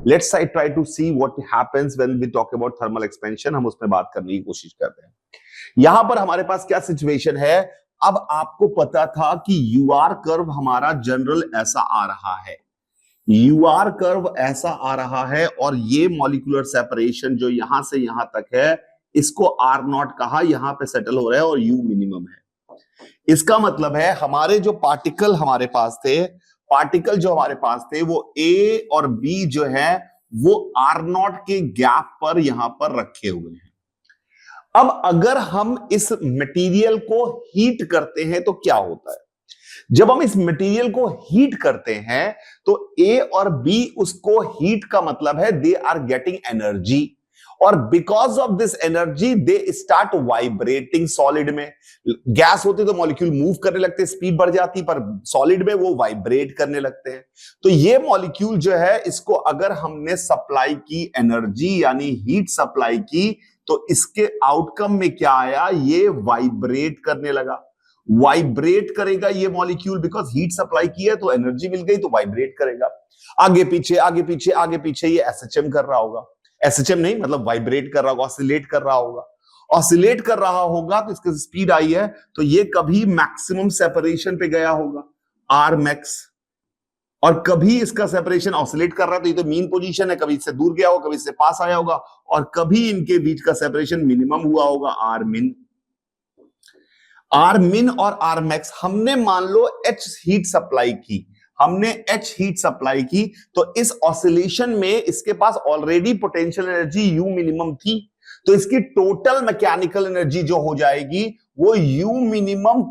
Let's try to see what happens when we talk about thermal expansion. हम उसमें बात करने की कोशिश करते हैं। यहां पर हमारे पास क्या सिचुएशन है, अब आपको पता था कि यूआर कर्व हमारा जनरल ऐसा आ रहा है, यूआर कर्व ऐसा आ रहा है, और ये मॉलिक्यूलर सेपरेशन जो यहां से यहां तक है इसको आर नॉट कहा, यहां पे सेटल हो रहा है और यू मिनिमम है। इसका मतलब है हमारे जो पार्टिकल हमारे पास थे, पार्टिकल जो हमारे पास थे वो ए और बी जो है वो आर नॉट के गैप पर यहां पर रखे हुए हैं। अब अगर हम इस मटेरियल को हीट करते हैं तो क्या होता है, जब हम इस मटेरियल को हीट करते हैं तो ए और बी उसको हीट का मतलब है दे आर गेटिंग एनर्जी, और because of this energy they start vibrating. Solid में गैस होती तो मॉलिक्यूल मूव करने लगते, स्पीड बढ़ जाती, पर सॉलिड में वो वाइब्रेट करने लगते हैं। तो ये मॉलिक्यूल जो है इसको अगर हमने सप्लाई की एनर्जी यानी हीट सप्लाई की तो इसके आउटकम में क्या आया, ये वाइब्रेट करने लगा। वाइब्रेट करेगा ये मॉलिक्यूल, बिकॉज हीट सप्लाई की है तो एनर्जी मिल गई तो वाइब्रेट करेगा। आगे पीछे आगे पीछे आगे पीछे ये एसएचएम कर रहा होगा, एसएचएम नहीं मतलब वाइब्रेट कर रहा होगा, ऑसिलेट कर रहा होगा। ऑसिलेट कर रहा होगा तो इसकी स्पीड आई है तो ये कभी मैक्सिमम सेपरेशन पे गया होगा आर मैक्स, और कभी इसका सेपरेशन ऑसिलेट कर रहा है तो ये तो मीन पोजीशन है, कभी इससे दूर गया होगा, कभी इससे पास आया होगा, और कभी इनके बीच का सेपरेशन मिनिमम हुआ होगा आर मिन। आर मिन और आर मैक्स हमने मान लो एच हीट सप्लाई की, हमने एच हीट सप्लाई की तो इस ऑसिलेशन में इसके पास already potential energy U minimum थी, तो इसकी टोटल मैकेनिकल एनर्जी जो हो जाएगी वो यू मिनिमम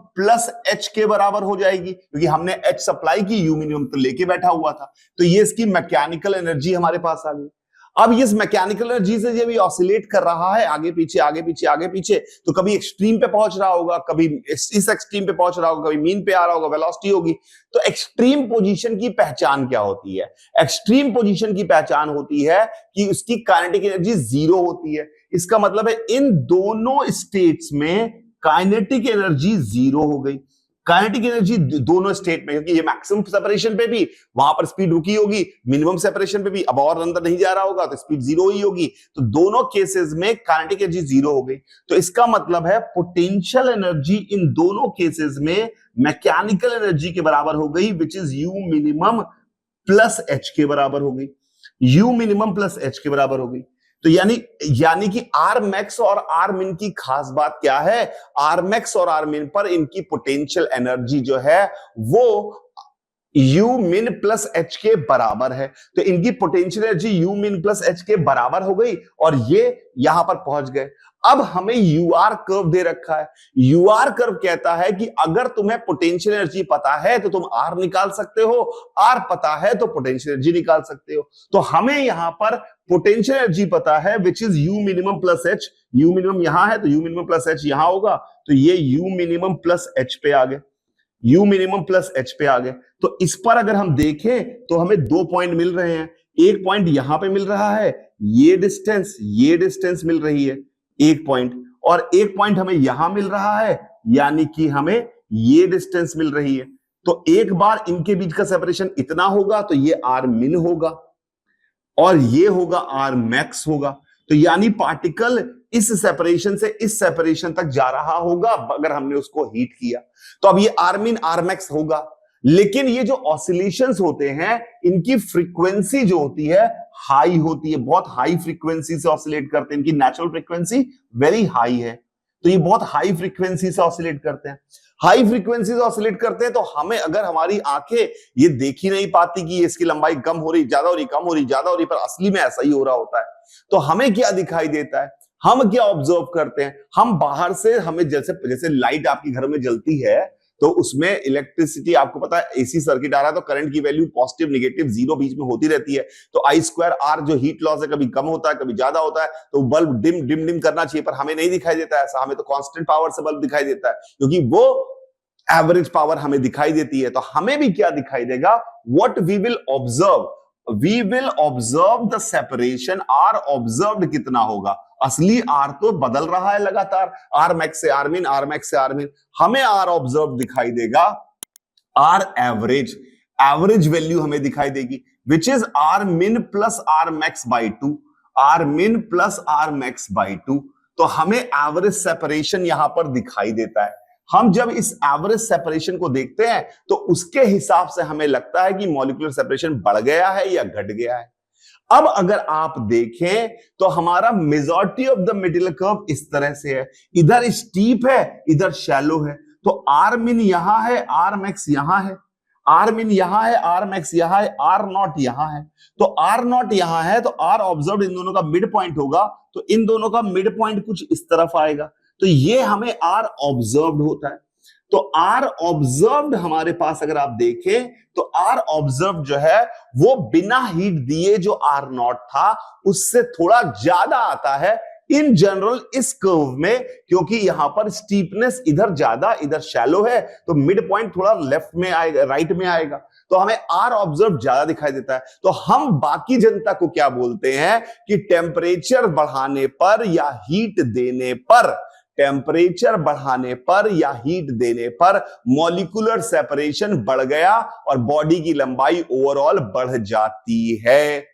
प्लस एच के बराबर हो जाएगी, क्योंकि हमने एच सप्लाई की, यू मिनिमम तो लेके बैठा हुआ था, तो ये इसकी मैकेनिकल एनर्जी हमारे पास आ गई। अब इस मैकेनिकल एनर्जी से जब ये ऑसिलेट कर रहा है आगे पीछे आगे पीछे आगे पीछे, तो कभी एक्सट्रीम पे पहुंच रहा होगा, कभी इस एक्सट्रीम पे पहुंच रहा होगा, कभी मीन पे आ रहा होगा, वेलोसिटी होगी। तो एक्सट्रीम पोजीशन की पहचान क्या होती है, एक्सट्रीम पोजीशन की पहचान होती है कि उसकी काइनेटिक एनर्जी जीरो होती है। इसका मतलब है इन दोनों स्टेट्स में काइनेटिक एनर्जी जीरो हो गई। काइनेटिक एनर्जी दोनों स्टेट में, क्योंकि ये मैक्सिमम सेपरेशन पे भी वहां पर स्पीड रुकी होगी, मिनिमम सेपरेशन पे भी अब और अंदर नहीं जा रहा होगा तो स्पीड जीरो ही होगी, तो दोनों केसेस में काइनेटिक एनर्जी जीरो हो गई। तो इसका मतलब है पोटेंशियल एनर्जी इन दोनों केसेस में मैकेनिकल एनर्जी के बराबर हो गई, which is you minimum plus H के बराबर हो गई, यू मिनिमम प्लस एच के बराबर हो गई। तो यानी कि आर मैक्स और आर मिन की खास बात क्या है, आर मैक्स और आर मिन पर इनकी पोटेंशियल एनर्जी जो है वो यू मिन प्लस एच के बराबर है। तो इनकी पोटेंशियल एनर्जी यू मिन प्लस एच के बराबर हो गई और ये यहां पर पहुंच गए। अब हमें यूआर कर्व दे रखा है, यूआर कर्व कहता है कि अगर तुम्हें पोटेंशियल एनर्जी पता है तो तुम आर निकाल सकते हो, आर पता है तो पोटेंशियल एनर्जी निकाल सकते हो। तो हमें यहां पर पोटेंशियल एनर्जी पता है which is you minimum plus H, you minimum यहां है तो यू मिनिमम प्लस एच यहां होगा, तो ये यू मिनिमम प्लस एच पे आ गए, यू मिनिमम प्लस एच पे आ गए। तो इस पर अगर हम देखें तो हमें 2 पॉइंट मिल रहे हैं, एक पॉइंट यहां पे मिल रहा है, ये डिस्टेंस मिल रही है एक पॉइंट, और एक पॉइंट हमें यहां मिल रहा है, यानी कि हमें ये डिस्टेंस मिल रही है। तो एक बार इनके बीच का सेपरेशन इतना होगा तो ये आर मिन होगा और ये होगा आर मैक्स होगा। तो यानी पार्टिकल इस सेपरेशन से इस सेपरेशन तक जा रहा होगा अगर हमने उसको हीट किया, तो अब ये आर मिन आर मैक्स होगा। लेकिन ये जो ऑसिलेशंस होते हैं इनकी फ्रीक्वेंसी जो होती है हाई होती है, बहुत हाई फ्रीक्वेंसी से ऑसिलेट करते हैं, इनकी नेचुरल फ्रीक्वेंसी वेरी हाई है, तो ये बहुत हाई फ्रीक्वेंसी से ऑसिलेट करते हैं। हाई फ्रीक्वेंसी से ऑसिलेट करते हैं तो हमें अगर हमारी आंखें ये देख ही नहीं पाती कि इसकी लंबाई कम हो रही, ज्यादा हो रही, कम हो रही, ज्यादा हो रही, पर असली में ऐसा ही हो रहा होता है। तो हमें क्या दिखाई देता है, हम क्या ऑब्जर्व करते हैं, हम बाहर से हमें जैसे लाइट आपके घर में जलती है तो उसमें इलेक्ट्रिसिटी, आपको पता है एसी सर्किट आ रहा है तो करंट की वैल्यू पॉजिटिव नेगेटिव जीरो बीच में होती रहती है, तो आई स्क्वायर आर जो हीट लॉस है कभी कम होता है कभी ज्यादा होता है, तो बल्ब डिम करना चाहिए, पर हमें नहीं दिखाई देता ऐसा, हमें तो कांस्टेंट पावर से बल्ब दिखाई देता है क्योंकि वो एवरेज पावर हमें दिखाई देती है। तो हमें भी क्या दिखाई देगा, what we will observe the separation, R observed कितना होगा, असली आर तो बदल रहा है लगातार, आर मैक्स से आर मिन, आर मैक्स से आर मिन, हमें आर ऑब्जर्व दिखाई देगा, आर एवरेज। एवरेज वैल्यू हमें दिखाई देगी, which is R min plus R max by two, R min plus R max by two. तो हमें एवरेज सेपरेशन यहां पर दिखाई देता है। हम जब इस एवरेज सेपरेशन को देखते हैं तो उसके हिसाब से हमें लगता है कि मॉलिक्यूलर सेपरेशन बढ़ गया है या घट गया है। अब अगर आप देखें तो हमारा majority of the middle curve इस तरह से है, इधर स्टीप है, इधर शैलो है। तो आर मिन यहां है, आर मैक्स यहां है, आर मिन यहां है, आर मैक्स यहां है, आर नॉट यहां है। तो आर नॉट यहां है तो आर ऑब्जर्व इन दोनों का मिड पॉइंट होगा, तो इन दोनों का मिड पॉइंट कुछ इस तरफ आएगा, तो ये हमें आर ऑब्जर्व्ड होता है। तो आर ऑब्जर्व्ड हमारे पास अगर आप देखें तो आर ऑब्जर्व जो है वो बिना हीट दिए जो आर नॉट था उससे थोड़ा ज्यादा आता है इन जनरल इस कर्व में, क्योंकि यहां पर स्टीपनेस इधर ज्यादा इधर शैलो है, तो मिड पॉइंट थोड़ा लेफ्ट में आएगा, राइट में आएगा, तो हमें आर ऑब्जर्व ज्यादा दिखाई देता है। तो हम बाकी जनता को क्या बोलते हैं कि टेम्परेचर बढ़ाने पर या हीट देने पर, टेम्परेचर बढ़ाने पर या हीट देने पर मॉलिक्यूलर सेपरेशन बढ़ गया और बॉडी की लंबाई ओवरऑल बढ़ जाती है,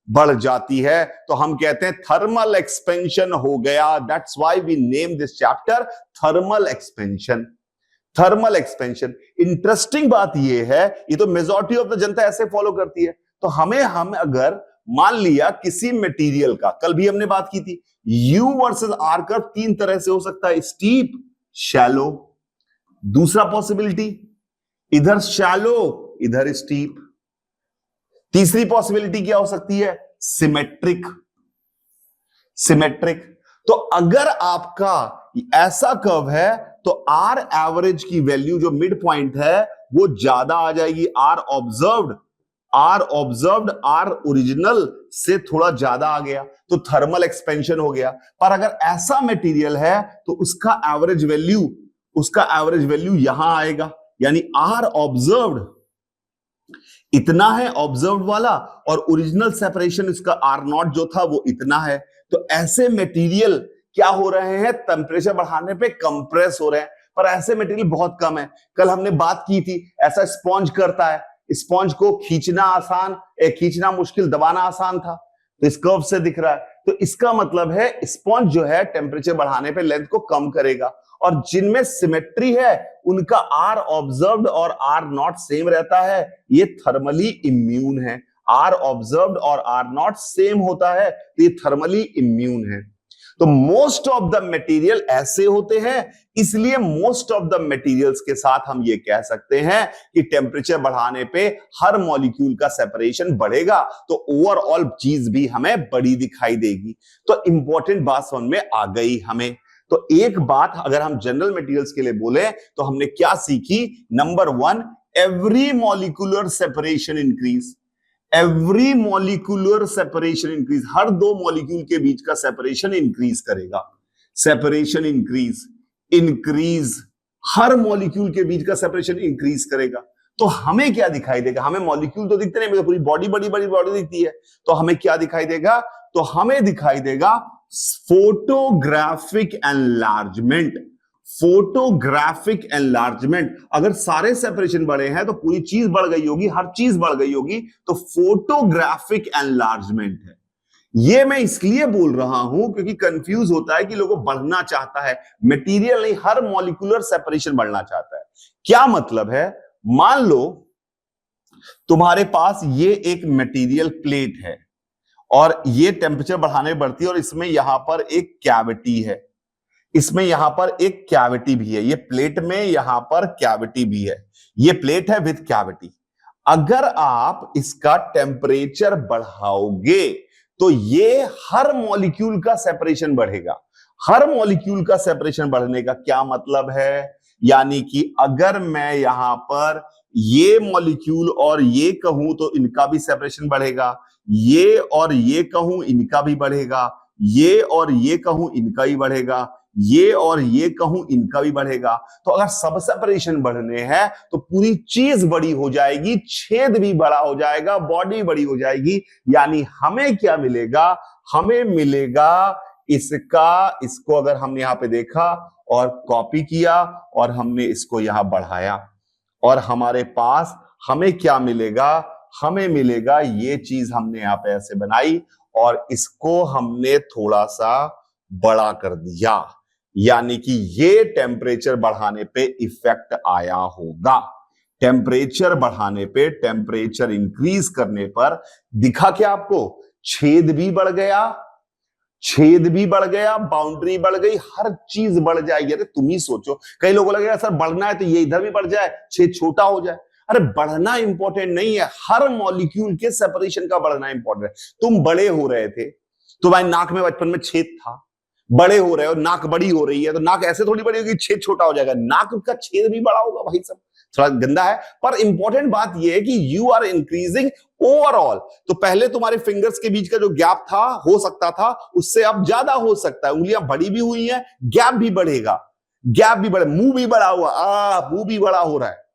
बढ़ जाती है। तो हम कहते हैं थर्मल एक्सपेंशन हो गया। That's why we name this chapter thermal expansion. Thermal expansion. Interesting बात यह है, ये तो मेजॉरिटी ऑफ द जनता ऐसे फॉलो करती है। तो हम अगर मान लिया किसी मटेरियल का, कल भी हमने बात की थी, यू वर्सेस आर कर्व तीन तरह से हो सकता है, स्टीप, शैलो। दूसरा पॉसिबिलिटी इधर शैलो इधर स्टीप। तीसरी पॉसिबिलिटी क्या हो सकती है, सिमेट्रिक। सिमेट्रिक। तो अगर आपका ऐसा कर्व है तो आर एवरेज की वैल्यू जो मिड पॉइंट है वो ज्यादा आ जाएगी, आर ऑब्जर्व्ड आर ओरिजिनल से थोड़ा ज्यादा आ गया, तो थर्मल एक्सपेंशन हो गया। पर अगर ऐसा मटेरियल है तो उसका एवरेज वैल्यू यहां आएगा, यानी आर ऑब्जर्व्ड इतना है ऑब्जर्व्ड वाला, और ओरिजिनल सेपरेशन इसका आर नॉट जो था वो इतना है। तो ऐसे मटेरियल क्या हो रहे हैं, टेम्परेचर बढ़ाने पे कंप्रेस हो रहे हैं, पर ऐसे मटेरियल बहुत कम है। कल हमने बात की थी, ऐसा स्पॉन्ज करता है, स्पॉन्ज को खींचना मुश्किल, दबाना आसान था, तो इस कर्व से दिख रहा है। तो इसका मतलब है स्पॉन्ज जो है टेम्परेचर बढ़ाने पे लेंथ को कम करेगा, और जिनमें सिमेट्री है उनका आर ऑब्जर्व्ड और आर नॉट सेम रहता है, ये थर्मली इम्यून है। आर ऑब्जर्व्ड और आर नॉट सेम होता है, तो ये थर्मली इम्यून है। तो मोस्ट ऑफ द मटेरियल ऐसे होते हैं, इसलिए मोस्ट ऑफ द मटेरियल्स के साथ हम ये कह सकते हैं कि टेम्परेचर बढ़ाने पे हर मॉलिक्यूल का सेपरेशन बढ़ेगा, तो ओवरऑल चीज भी हमें बड़ी दिखाई देगी। तो इंपॉर्टेंट बात समझ में आ गई हमें। तो एक बात अगर हम जनरल मटेरियल्स के लिए बोले तो हमने क्या सीखी, नंबर 1, every molecular separation increase, every molecular separation increase, हर दो मॉलिक्यूल के बीच का सेपरेशन इंक्रीज करेगा, सेपरेशन इंक्रीज हर मॉलिक्यूल के बीच का सेपरेशन इंक्रीज करेगा। तो हमें क्या दिखाई देगा, हमें मॉलिक्यूल तो दिखते नहीं, पूरी बॉडी बड़ी बड़ी बॉडी दिखती है, तो हमें क्या दिखाई देगा, तो हमें दिखाई देगा फोटोग्राफिक एनलार्जमेंट। फोटोग्राफिक एनलार्जमेंट, अगर सारे सेपरेशन बढ़े हैं तो पूरी चीज बढ़ गई होगी, हर चीज बढ़ गई होगी, तो फोटोग्राफिक एनलार्जमेंट है। ये मैं इसलिए बोल रहा हूं क्योंकि कंफ्यूज होता है कि लोगों बढ़ना चाहता है, मटेरियल नहीं, हर मॉलिक्यूलर सेपरेशन बढ़ना चाहता है। क्या मतलब है, मान लो तुम्हारे पास ये एक मटेरियल प्लेट है और ये टेम्परेचर बढ़ाने बढ़ती है, और इसमें यहां पर एक कैविटी है, इसमें यहां पर एक कैविटी भी है, ये प्लेट में यहां पर कैविटी भी है, ये प्लेट है विद कैविटी। अगर आप इसका टेम्परेचर बढ़ाओगे तो ये हर मॉलिक्यूल का सेपरेशन बढ़ेगा। हर मॉलिक्यूल का सेपरेशन बढ़ने का क्या मतलब है, यानी कि अगर मैं यहां पर ये मॉलिक्यूल और ये कहूं तो इनका भी सेपरेशन बढ़ेगा, ये और ये कहूं इनका भी बढ़ेगा, ये और ये कहूं इनका ही बढ़ेगा, ये और ये कहूं इनका भी बढ़ेगा। तो अगर सब सेपरेशन बढ़ने हैं तो पूरी चीज बड़ी हो जाएगी, छेद भी बड़ा हो जाएगा, बॉडी बड़ी हो जाएगी। यानी हमें क्या मिलेगा, हमें मिलेगा इसका, इसको अगर हमने यहां पे देखा और कॉपी किया और हमने इसको यहां बढ़ाया, और हमारे पास हमें क्या मिलेगा, हमें मिलेगा ये चीज हमने यहां पे ऐसे बनाई और इसको हमने थोड़ा सा बड़ा कर दिया, यानी कि ये टेम्परेचर बढ़ाने पे इफेक्ट आया होगा। टेम्परेचर बढ़ाने पे, टेम्परेचर इंक्रीज करने पर दिखा क्या आपको, छेद भी बढ़ गया, छेद भी बढ़ गया, बाउंड्री बढ़ गई, हर चीज बढ़ जाएगी। अरे तुम ही सोचो, कई लोगों को लगेगा सर बढ़ना है तो ये इधर भी बढ़ जाए, छेद छोटा हो जाए। अरे बढ़ना इंपॉर्टेंट नहीं है, हर मॉलिक्यूल के सेपरेशन का बढ़ना इंपॉर्टेंट है। तुम बड़े हो रहे थे, तुम्हारी नाक में बचपन में छेद था, बड़े हो रहे हो, नाक बड़ी हो रही है, तो नाक ऐसे थोड़ी बड़ी होगी छेद छोटा हो जाएगा, नाक का छेद भी बड़ा होगा भाई। सब थोड़ा गंदा है, पर इंपॉर्टेंट बात यह है कि यू आर इंक्रीजिंग ओवरऑल। तो पहले तुम्हारे फिंगर्स के बीच का जो गैप था, हो सकता था, उससे अब ज्यादा हो सकता है। उंगलियां बड़ी भी हुई हैं, गैप भी बढ़ेगा, गैप भी बढ़े, मुंह भी बड़ा हुआ, मुंह भी बड़ा हो रहा है।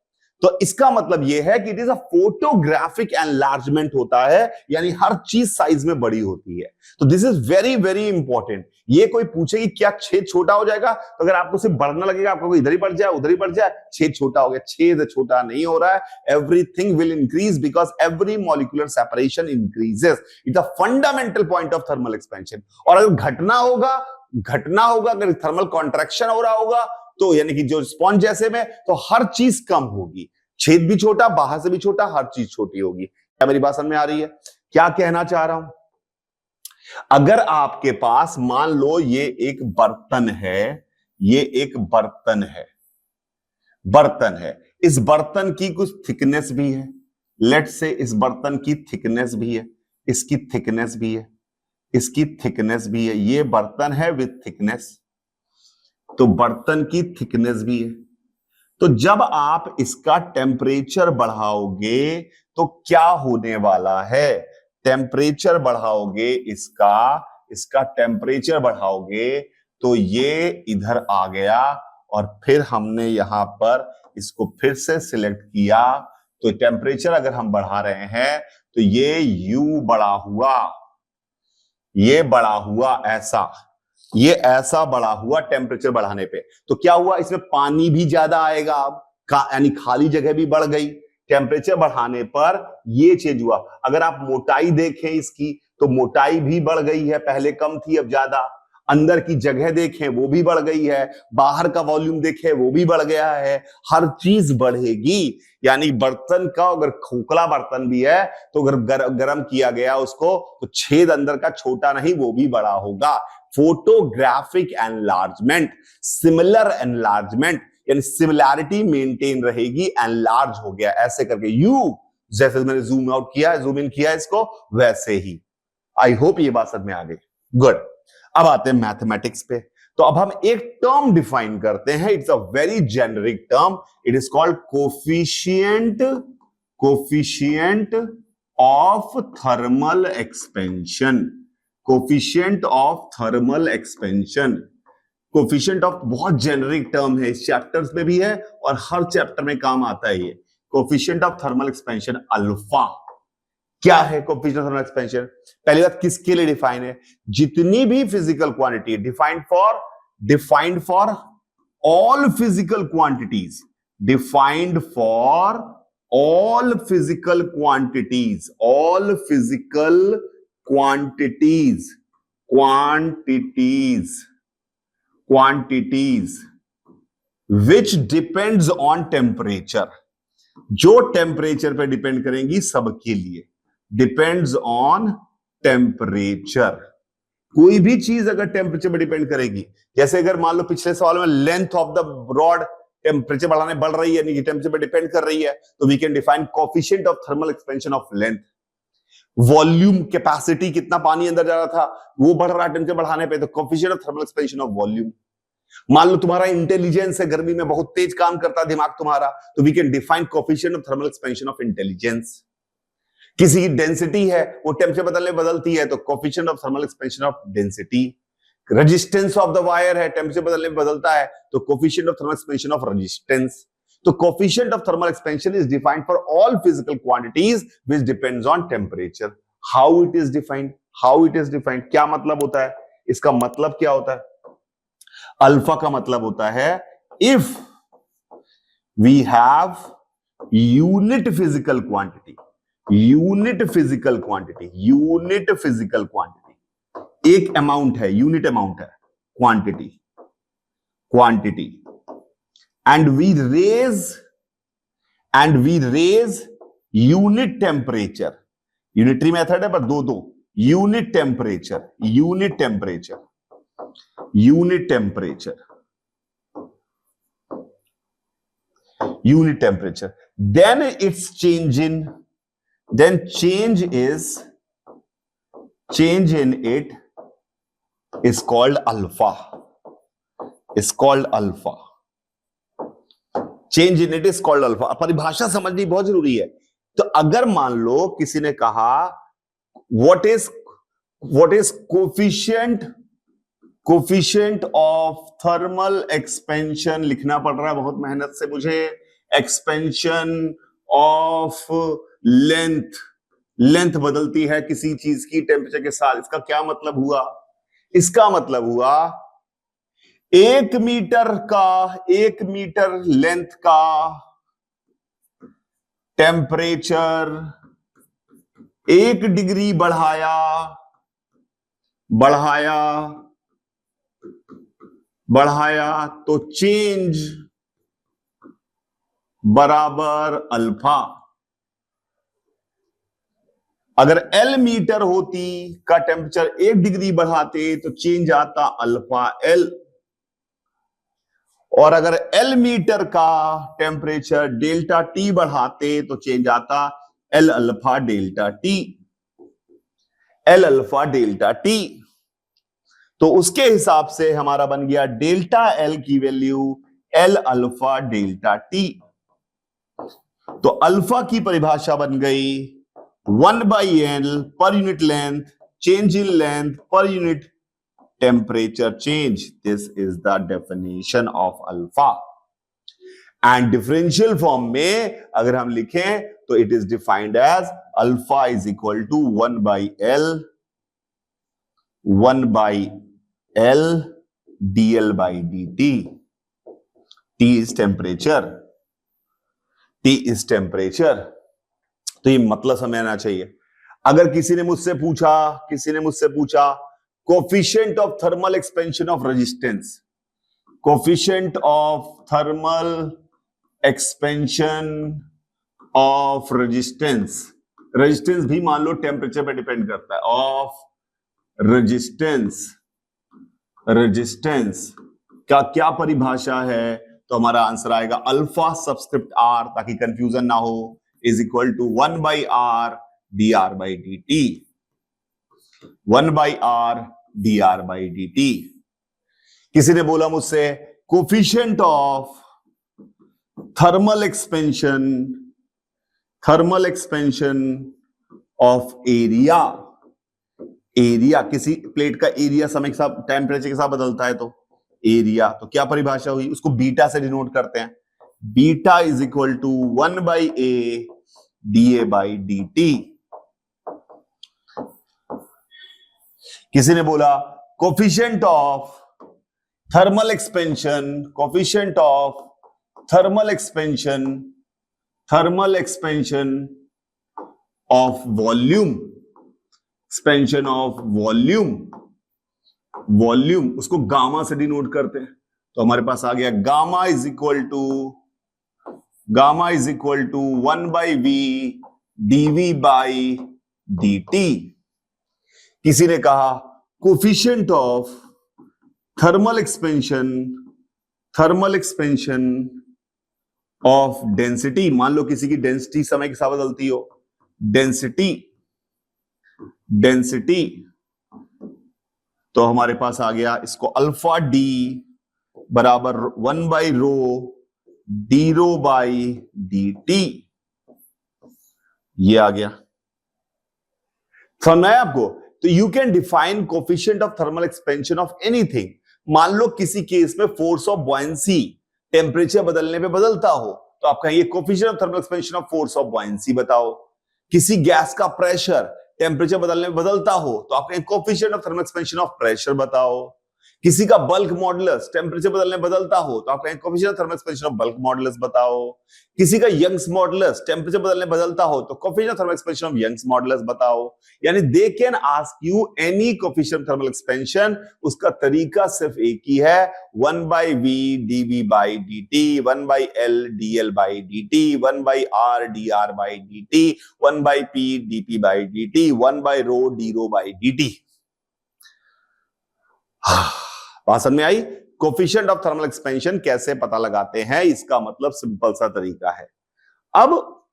तो इसका मतलब यह है कि it is a photographic enlargement होता है, यानी हर चीज साइज में बड़ी होती है। तो this is very very important. ये कोई पूछे कि क्या छेद छोटा हो जाएगा, तो अगर आपको सिर्फ बढ़ना लगेगा, आपको इधर ही बढ़ जाए उधर ही बढ़ जाए, छेद छोटा हो गया, छेद छोटा नहीं हो रहा है। Everything will increase because every molecular separation increases. It's a fundamental point of thermal expansion. और अगर घटना होगा, अगर थर्मल कॉन्ट्रैक्शन हो रहा होगा, तो यानी कि जो स्पॉन्ज जैसे में, तो हर चीज कम होगी, छेद भी छोटा, बाहर से भी छोटा, हर चीज छोटी होगी। क्या मेरी बात समझ में आ रही है? क्या कहना चाह रहा हूं, अगर आपके पास मान लो ये एक बर्तन है, ये एक बर्तन है, बर्तन है, इस बर्तन की कुछ थिकनेस भी है, लेट से इस बर्तन की थिकनेस भी है, इसकी थिकनेस भी है, इसकी थिकनेस भी है, ये बर्तन है विथ थिकनेस, तो बर्तन की थिकनेस भी है। तो जब आप इसका टेम्परेचर बढ़ाओगे तो क्या होने वाला है, टेम्परेचर बढ़ाओगे इसका टेम्परेचर बढ़ाओगे तो ये इधर आ गया, और फिर हमने यहां पर इसको फिर से सिलेक्ट किया। तो टेम्परेचर अगर हम बढ़ा रहे हैं तो ये यू बड़ा हुआ, ये बड़ा हुआ ऐसा, ये ऐसा बड़ा हुआ टेम्परेचर बढ़ाने पे। तो क्या हुआ, इसमें पानी भी ज्यादा आएगा, अब यानी खाली जगह भी बढ़ गई। टेम्परेचर बढ़ाने पर ये चेंज हुआ। अगर आप मोटाई देखें इसकी, तो मोटाई भी बढ़ गई है, पहले कम थी अब ज्यादा। अंदर की जगह देखें वो भी बढ़ गई है, बाहर का वॉल्यूम देखें वो भी बढ़ गया है, हर चीज बढ़ेगी। यानी बर्तन का अगर खोखला बर्तन भी है तो अगर गर्म किया गया उसको, तो छेद अंदर का छोटा नहीं, वो भी बड़ा होगा। फोटोग्राफिक एनलार्जमेंट, सिमिलर एनलार्जमेंट, यानी सिमिलैरिटी मेंटेन रहेगी, एनलार्ज हो गया ऐसे करके। यू जैसे मैंने जूम आउट किया, जूम इन किया इसको, वैसे ही। आई होप ये बात समझ में आ गई। गुड। अब आते हैं मैथमेटिक्स पे। तो अब हम एक टर्म डिफाइन करते हैं, it's a very generic term, it is called coefficient of thermal expansion. Coefficient of thermal expansion, coefficient of बहुत जेनरिक टर्म है, इस चैप्टर्स में भी है और हर चैप्टर में काम आता है ये। Coefficient of thermal expansion alpha. क्या है कोफिशिएंट ऑफ थर्मल एक्सपेंशन? पहली बात किसके लिए डिफाइन है, जितनी भी physical quantity, defined for all physical quantities, defined for all physical quantities, all physical quantities, quantities which depends on temperature, जो टेम्परेचर पे डिपेंड करेंगी सबके लिए, डिपेंड्स ऑन टेम्परेचर। कोई भी चीज अगर टेम्परेचर पे डिपेंड करेगी, जैसे अगर मान लो पिछले सवाल में length of the rod temperature बढ़ाने बढ़ रही है, यानी कि टेम्परेचर पे डिपेंड कर रही है, तो we can define coefficient of thermal expansion of length. Volume, capacity, कितना पानी अंदर जा रहा था, वो बढ़ रहा है टेम्परेचर बढ़ाने पे, तो coefficient of thermal expansion of volume. मान लो तुम्हारा इंटेलिजेंस है, गर्मी में बहुत तेज काम करता है दिमाग तुम्हारा, तो we can define coefficient of thermal expansion of intelligence. किसी की डेंसिटी है, वो टेम्परेचर बदलती है, तो coefficient of thermal expansion of density. Resistance of the wire है, टेम्परेचर बदलने में बदलता है, तो coefficient of thermal expansion of resistance. तो coefficient of thermal expansion is defined for all physical quantities which depends on temperature. How it is defined, क्या मतलब होता है इसका, मतलब क्या होता है? अल्फा का मतलब होता है if we have unit physical quantity, unit physical quantity, unit physical quantity एक अमाउंट है, यूनिट अमाउंट है, quantity, quantity, and we raise unit temperature, unitary method है पर दो unit temperature, unit temperature, unit temperature, unit temperature, then its change in it is called alpha, is called alpha, change in it is called alpha। परिभाषा समझनी बहुत जरूरी है। तो अगर मान लो किसी ने कहा what is coefficient of thermal expansion, लिखना पड़ रहा है बहुत मेहनत से मुझे, एक्सपेंशन ऑफ लेंथ बदलती है किसी चीज की टेम्परेचर के साथ। इसका क्या मतलब हुआ? इसका मतलब हुआ 1 मीटर लेंथ का टेम्परेचर 1 डिग्री बढ़ाया तो चेंज बराबर अल्फा। अगर L मीटर होती का टेम्परेचर 1 डिग्री बढ़ाते तो चेंज आता अल्फा L, और अगर L मीटर का टेम्परेचर डेल्टा T बढ़ाते तो चेंज आता L alpha delta T, L alpha delta T। तो उसके हिसाब से हमारा बन गया डेल्टा L की value L alpha delta T। तो अल्फा की परिभाषा बन गई 1/L per unit length, change in length per unit temperature change. This is the definition of alpha. And differential form में अगर हम लिखें तो it is defined as alpha is equal to 1/L dL/dt। T is temperature, T is temperature. तो ये मतलब समझना चाहिए। अगर किसी ने मुझसे पूछा coefficient of thermal expansion of resistance, coefficient of thermal expansion of resistance, resistance भी मान लो टेम्परेचर पे डिपेंड करता है, ऑफ रेजिस्टेंस का क्या परिभाषा है? तो हमारा आंसर आएगा अल्फा सबस्क्रिप्ट आर, ताकि कंफ्यूजन ना हो, is equal to 1/R dR/dt, 1/R dR/dt। किसी ने बोला मुझसे coefficient of thermal expansion of area, किसी प्लेट का एरिया समय के साथ टेम्परेचर के साथ बदलता है तो एरिया, तो क्या परिभाषा हुई? उसको बीटा से डिनोट करते हैं, beta is equal to 1/A dA/dt। किसी ने बोला coefficient of thermal expansion of volume, expansion of volume, उसको गामा से डिनोट करते हैं। तो हमारे पास आ गया gamma is equal to 1/V dV/dt। किसी ने कहा coefficient of thermal expansion of density, मान लो किसी की डेंसिटी समय के साथ बदलती हो, डेंसिटी, तो हमारे पास आ गया इसको अल्फा डी बराबर 1/ρ dρ/dt, ये आ गया। समझना है आपको? तो you can define coefficient of thermal expansion of anything. मान लो किसी केस में फोर्स ऑफ बॉयंसी टेम्परेचर बदलने पे बदलता हो, तो आप कहेंगे coefficient of thermal expansion of force of buoyancy बताओ। किसी गैस का प्रेशर टेम्परेचर बदलने में बदलता हो, तो आप कहेंगे coefficient of thermal expansion of pressure बताओ। किसी का बल्क मॉडुलस टेम्परेचर बदलने बदलता हो तो आप कहें coefficient of thermal expansion of bulk modulus बताओ। किसी का यंग्स मॉडुलस टेम्परेचर बदलने बदलता हो तो coefficient of thermal expansion of Young's modulus बताओ। यानी they can ask you any coefficient of thermal expansion, उसका तरीका सिर्फ एक ही है, 1/v dv by dt, 1/l dl by dt, 1/r dr by dt, 1/p dp by dt, 1/ρ dρ by dt। बात समझ में आई? कोफिशिएंट ऑफ थर्मल एक्सपेंशन कैसे पता लगाते हैं, इसका मतलब सिंपल सा तरीका है। अब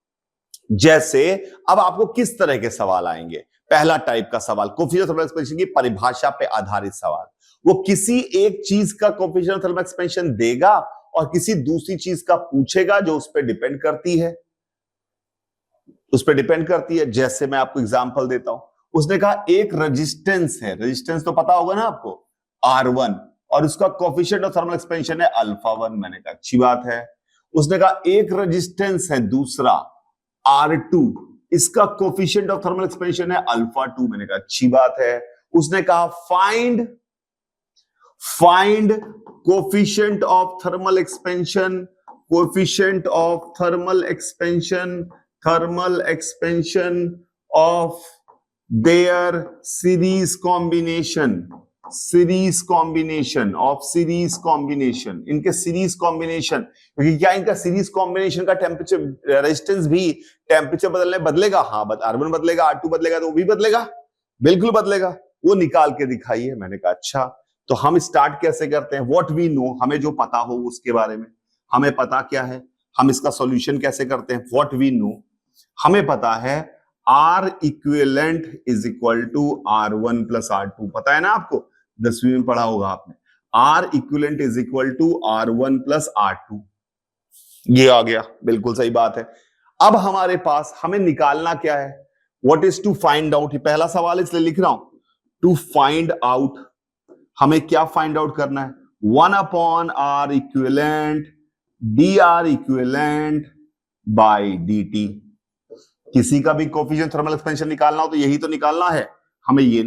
जैसे अब आपको किस तरह के सवाल आएंगे, पहला टाइप का सवाल कोफिशिएंट ऑफ थर्मल एक्सपेंशन की परिभाषा पे आधारित सवाल। वो किसी एक चीज का कोफिशिएंट ऑफ थर्मल एक्सपेंशन देगा और किसी दूसरी चीज का पूछेगा जो उस पर डिपेंड करती है, जैसे मैं आपको एग्जांपल देता हूं। उसने कहा एक रेजिस्टेंस है, रेजिस्टेंस तो पता होगा ना आपको, R1, और उसका कोफिशिएंट ऑफ थर्मल एक्सपेंशन है α1। मैंने कहा अच्छी बात है। उसने कहा एक रेजिस्टेंस है दूसरा R2, इसका कोफिशिएंट ऑफ थर्मल एक्सपेंशन है α2। मैंने कहा अच्छी बात है। उसने कहा find coefficient of thermal expansion, coefficient of thermal expansion of their series combination, इनके सीरीज कॉम्बिनेशन, क्योंकि क्या इनका सीरीज कॉम्बिनेशन का टेम्परेचर रेजिस्टेंस भी टेम्परेचर बदलने बदलेगा? हाँ, R1 बदलेगा, R2 बदलेगा, तो वो भी बदलेगा, बिल्कुल बदलेगा। वो निकाल के दिखाइए। मैंने कहा अच्छा, तो हम स्टार्ट कैसे करते हैं? व्हाट वी नो, हमें जो पता हो उसके बारे में। हमें पता क्या है, हम इसका सॉल्यूशन कैसे करते हैं? व्हाट वी नो, हमें पता है R equivalent is equal to R1 plus R2। पता है ना आपको, 10वीं में पढ़ा होगा आपने, R equivalent is equal to R1 plus R2। ये आ गया, बिल्कुल सही बात है। अब हमारे पास हमें निकालना क्या है? What is to find out, पहला सवाल इसलिए लिख रहा हूं। टू फाइंड आउट, हमें क्या फाइंड आउट करना है? 1/R equivalent dr equivalent by dt। किसी का भी कोफिशिएंट थर्मल एक्सपेंशन निकालना हो तो यही तो निकालना है, हमें ये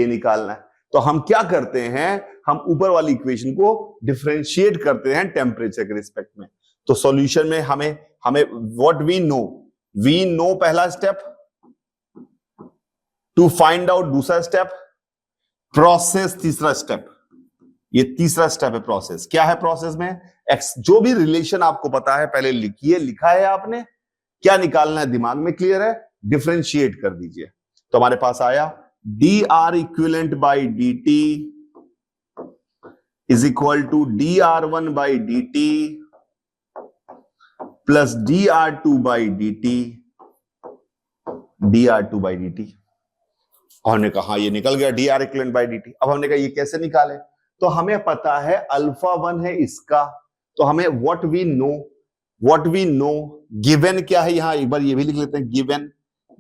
निकालना है। तो हम क्या करते हैं, हम ऊपर वाली इक्वेशन को डिफरेंशिएट करते हैं टेम्परेचर के रिस्पेक्ट में। तो सॉल्यूशन में हमें व्हाट वी नो पहला स्टेप, टू फाइंड आउट दूसरा स्टेप, प्रोसेस तीसरा स्टेप। ये तीसरा स्टेप है प्रोसेस। क्या है प्रोसेस में? एक्स, जो भी रिलेशन आपको पता है पहले लिखिए, लिखा है आपने, क्या निकालना है दिमाग में क्लियर है, डिफरेंशिएट कर दीजिए। तो हमारे पास आया dr equivalent by dt is equal to dr1 by dt plus dr2 by dt। हमने कहा ये निकल गया dr इक्विवेलेंट बाय dt। अब हमने कहा ये कैसे निकाले? तो हमें पता है α1 है इसका, तो हमें व्हाट वी नो गिवन क्या है, यहां एक बार ये भी लिख लेते हैं।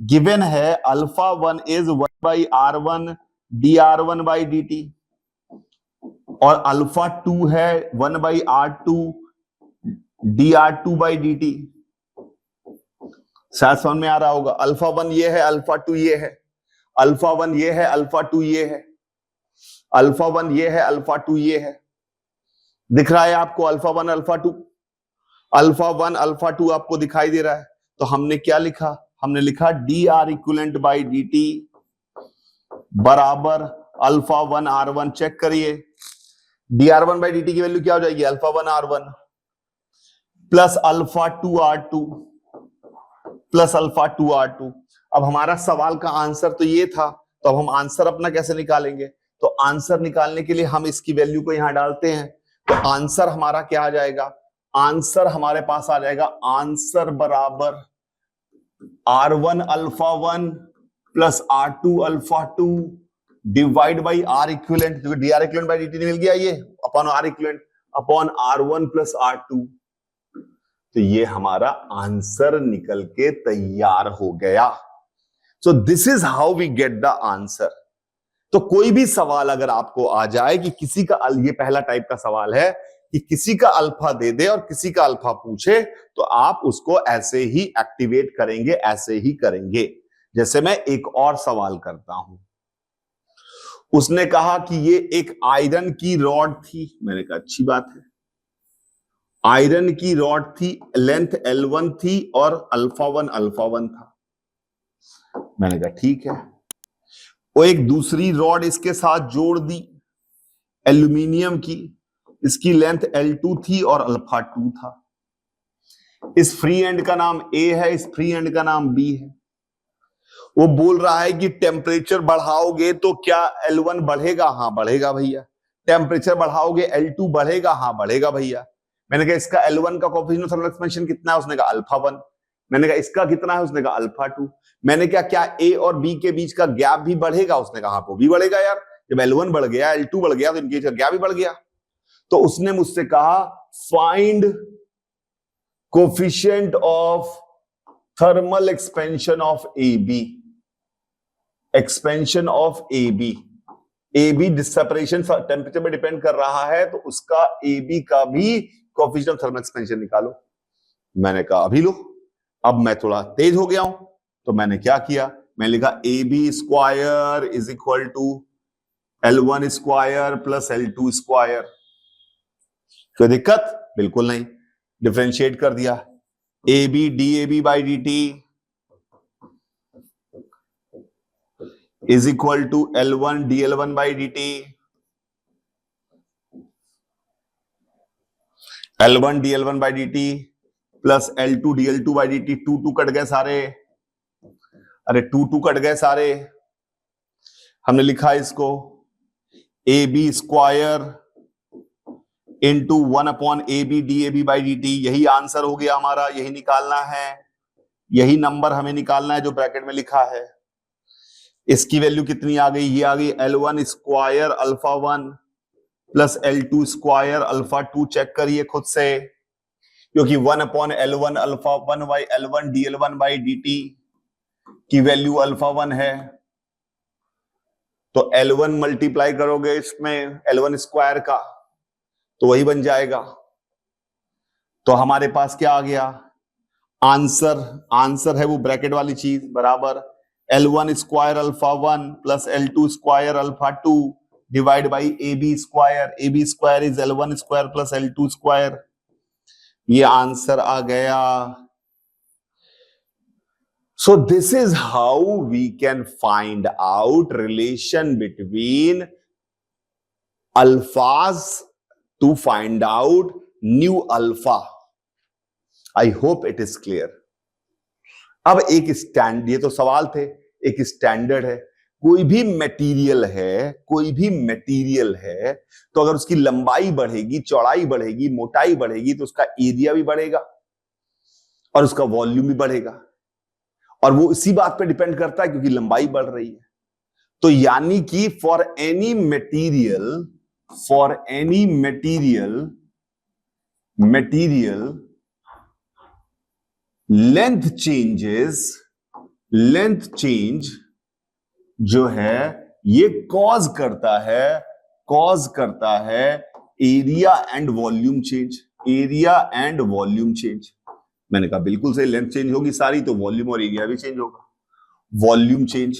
गिवन है α1 is 1/R1 dr1 by dt, और α2 है 1/R2 dr2 बाई dt। शायद समझ में आ रहा होगा। α1 ये है, α2 ये है, α1 ये है, α2 ये है, α1 ये है, α2 ये है। दिख रहा है आपको α1 α2 आपको दिखाई दे रहा है। तो हमने क्या लिखा? हमने लिखा dr इक्विवेलेंट बाय dt बराबर α1 R1। चेक करिए, dr1 बाय dt की वैल्यू क्या हो जाएगी? α1 R1 plus α2 R2 plus α2 R2। अब हमारा सवाल का आंसर तो ये था, तो अब हम आंसर अपना कैसे निकालेंगे? तो आंसर निकालने के लिए हम इसकी वैल्यू को यहां डालते हैं। तो आंसर हमारा क्या आ जाएगा? आंसर हमारे पास आ जाएगा, आंसर बराबर R1 α1 plus R2 α2 divide by R equivalent, क्योंकि dr इक्विवेलेंट बाई dt मिल गया, ये upon R equivalent upon R1 plus R2। तो ये हमारा आंसर निकल के तैयार हो गया। So this is how we get the answer. तो कोई भी सवाल अगर आपको आ जाए कि किसी का, ये पहला टाइप का सवाल है कि किसी का अल्फा दे दे और किसी का अल्फा पूछे, तो आप उसको ऐसे ही एक्टिवेट करेंगे, ऐसे ही करेंगे। जैसे मैं एक और सवाल करता हूं, उसने कहा कि ये एक आयरन की रॉड थी। मैंने कहा अच्छी बात है, आयरन की रॉड थी, लेंथ L1 थी और अल्फा वन था। मैंने कहा ठीक है। वो एक दूसरी रॉड इसके साथ जोड़ दी एल्यूमिनियम की, इसकी लेंथ L2 थी और अल्फा 2 था। इस फ्री एंड का नाम A है, इस फ्री एंड का नाम B है। वो बोल रहा है कि टेम्परेचर बढ़ाओगे तो क्या L1 बढ़ेगा? हाँ बढ़ेगा भैया। टेम्परेचर बढ़ाओगे L2 बढ़ेगा? हाँ बढ़ेगा भैया। मैंने कहा इसका L1 का कोएफिशिएंट ऑफ थर्मल एक्सपेंशन कितना है? उसने कहा अल्फा 1। मैंने कहा इसका कितना है? उसने कहा अल्फा 2। मैंने कहा क्या A और B के बीच का गैप भी बढ़ेगा? उसने कहा हाँ वो भी बढ़ेगा यार, जब L1 बढ़ गया L2 बढ़ गया तो इनके बीच का गैप भी बढ़ गया। तो उसने मुझसे कहा find coefficient of thermal expansion of AB, expansion of AB। AB separation temperature पे डिपेंड कर रहा है, तो उसका AB का भी कोएफिशिएंट ऑफ थर्मल एक्सपेंशन निकालो। मैंने कहा अभी लो। अब मैं थोड़ा तेज हो गया हूं, तो मैंने क्या किया, मैंने लिखा AB square is equal to L1 square plus L2 square. कोई दिक्कत? बिल्कुल नहीं। डिफरेंशिएट कर दिया, AB DAB by DT is equal to L1 dL1 by dt, L1 dL1 by dt plus L2 dL2 by dt। 2 cut गए सारे, अरे 2 cut गए सारे। हमने लिखा इसको AB square into 1/AB DAB by dt। यही आंसर हो गया हमारा, यही निकालना है, यही नंबर हमें निकालना है जो ब्रैकेट में लिखा है। इसकी वैल्यू कितनी आ गई? ये आ गई L1 square alpha 1 plus L2 square alpha 2। Check करिए खुद से, क्योंकि 1/L1 alpha 1 by L1 dL1 by dt की वैल्यू अल्फा 1 है, तो L1 मल्टीप्लाई करोगे इसमें L1 स्क्वायर का तो वही बन जाएगा। तो हमारे पास क्या आ गया आंसर? आंसर है वो ब्रैकेट वाली चीज, बराबर L1 square alpha 1 plus L2 square alpha 2 divide by AB square. AB square is L1 square plus L2 square. ये आंसर आ गया। So this is how we can find out relation between alphas to find out new alpha. I hope it is clear. अब एक stand, ये तो सवाल थे, एक स्टैंडर्ड है। कोई भी मटेरियल है, कोई भी मटेरियल है, तो अगर उसकी लंबाई बढ़ेगी, चौड़ाई बढ़ेगी, मोटाई बढ़ेगी, तो उसका एरिया भी बढ़ेगा और उसका वॉल्यूम भी बढ़ेगा। और वो इसी बात पे डिपेंड करता है क्योंकि लंबाई बढ़ रही है। तो यानी कि for any material length change जो है ये कॉज करता है एरिया एंड वॉल्यूम चेंज। मैंने कहा बिल्कुल सही, लेंथ चेंज होगी सारी तो वॉल्यूम और एरिया भी चेंज होगा। वॉल्यूम चेंज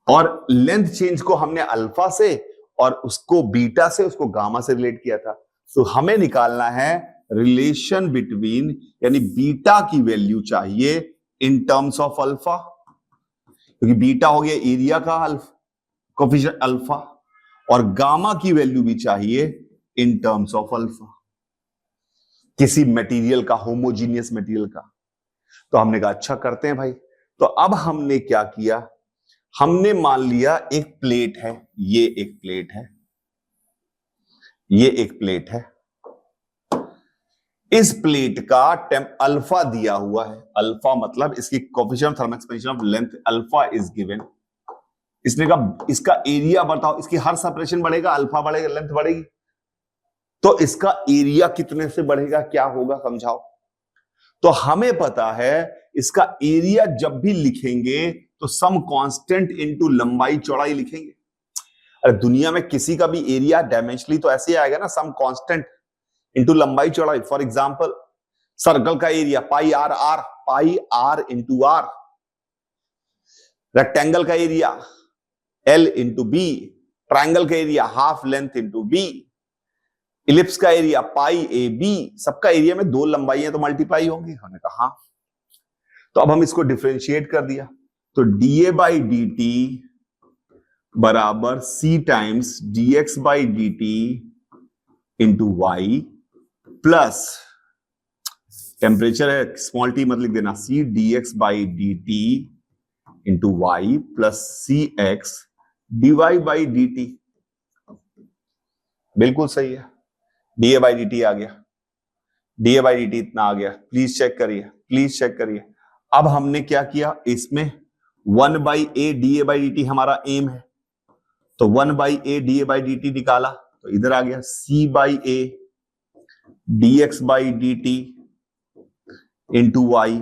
और लेंथ चेंज को हमने अल्फा से और उसको बीटा से, उसको गामा से रिलेट किया था। तो हमें निकालना है रिलेशन बिटवीन, यानी बीटा की वैल्यू चाहिए इन टर्म्स ऑफ अल्फा, क्योंकि बीटा हो गया एरिया का कोएफिशिएंट अल्फा, और गामा की वैल्यू भी चाहिए इन टर्म्स ऑफ अल्फा, किसी मटेरियल का, होमोजीनियस मटेरियल का। तो हमने कहा अच्छा करते हैं भाई। तो अब हमने क्या किया, हमने मान लिया एक प्लेट है, ये एक प्लेट है, ये एक प्लेट है। इस प्लेट का अल्फा दिया हुआ है, अल्फा मतलब इसकी coefficient of thermal expansion of length alpha is given. इसने कहा इसका एरिया बताओ, इसकी हर सेपरेशन बढ़ेगा, अल्फा बढ़ेगा, लेंथ बढ़ेगी, तो इसका एरिया कितने से बढ़ेगा, क्या होगा समझाओ। तो हमें पता है इसका एरिया जब भी लिखेंगे तो सम कांस्टेंट इनटू लंबाई चौड़ाई लिखेंगे। अरे दुनिया में किसी का भी एरिया डायमेंशनली तो ऐसे ही आएगा ना, सम कांस्टेंट इनटू लंबाई चौड़ाई। फॉर एग्जांपल सर्कल का area pi R into R. Rectangle का area L into B, triangle का area half length into B, ellipse का एरिया पाई ए बी, सबका एरिया में दो लंबाइयां तो मल्टीप्लाई होंगी। हमने कहा हाँ, तो अब हम इसको डिफरेंशिएट कर दिया, तो डीए बाई डी टी बराबर C times dx by D T into Y plus temperature है स्मॉल टी मत लिख देना, C dx by D T into Y plus C X D Y by D T. बिल्कुल सही है, DA by D T आ गया, DA by D T इतना आ गया। प्लीज चेक करिए, प्लीज चेक करिए। अब हमने क्या किया, इसमें 1 by A D A by D T हमारा एम है, तो 1 by A D A by D T निकाला, तो इधर आ गया C by A D x by D T into Y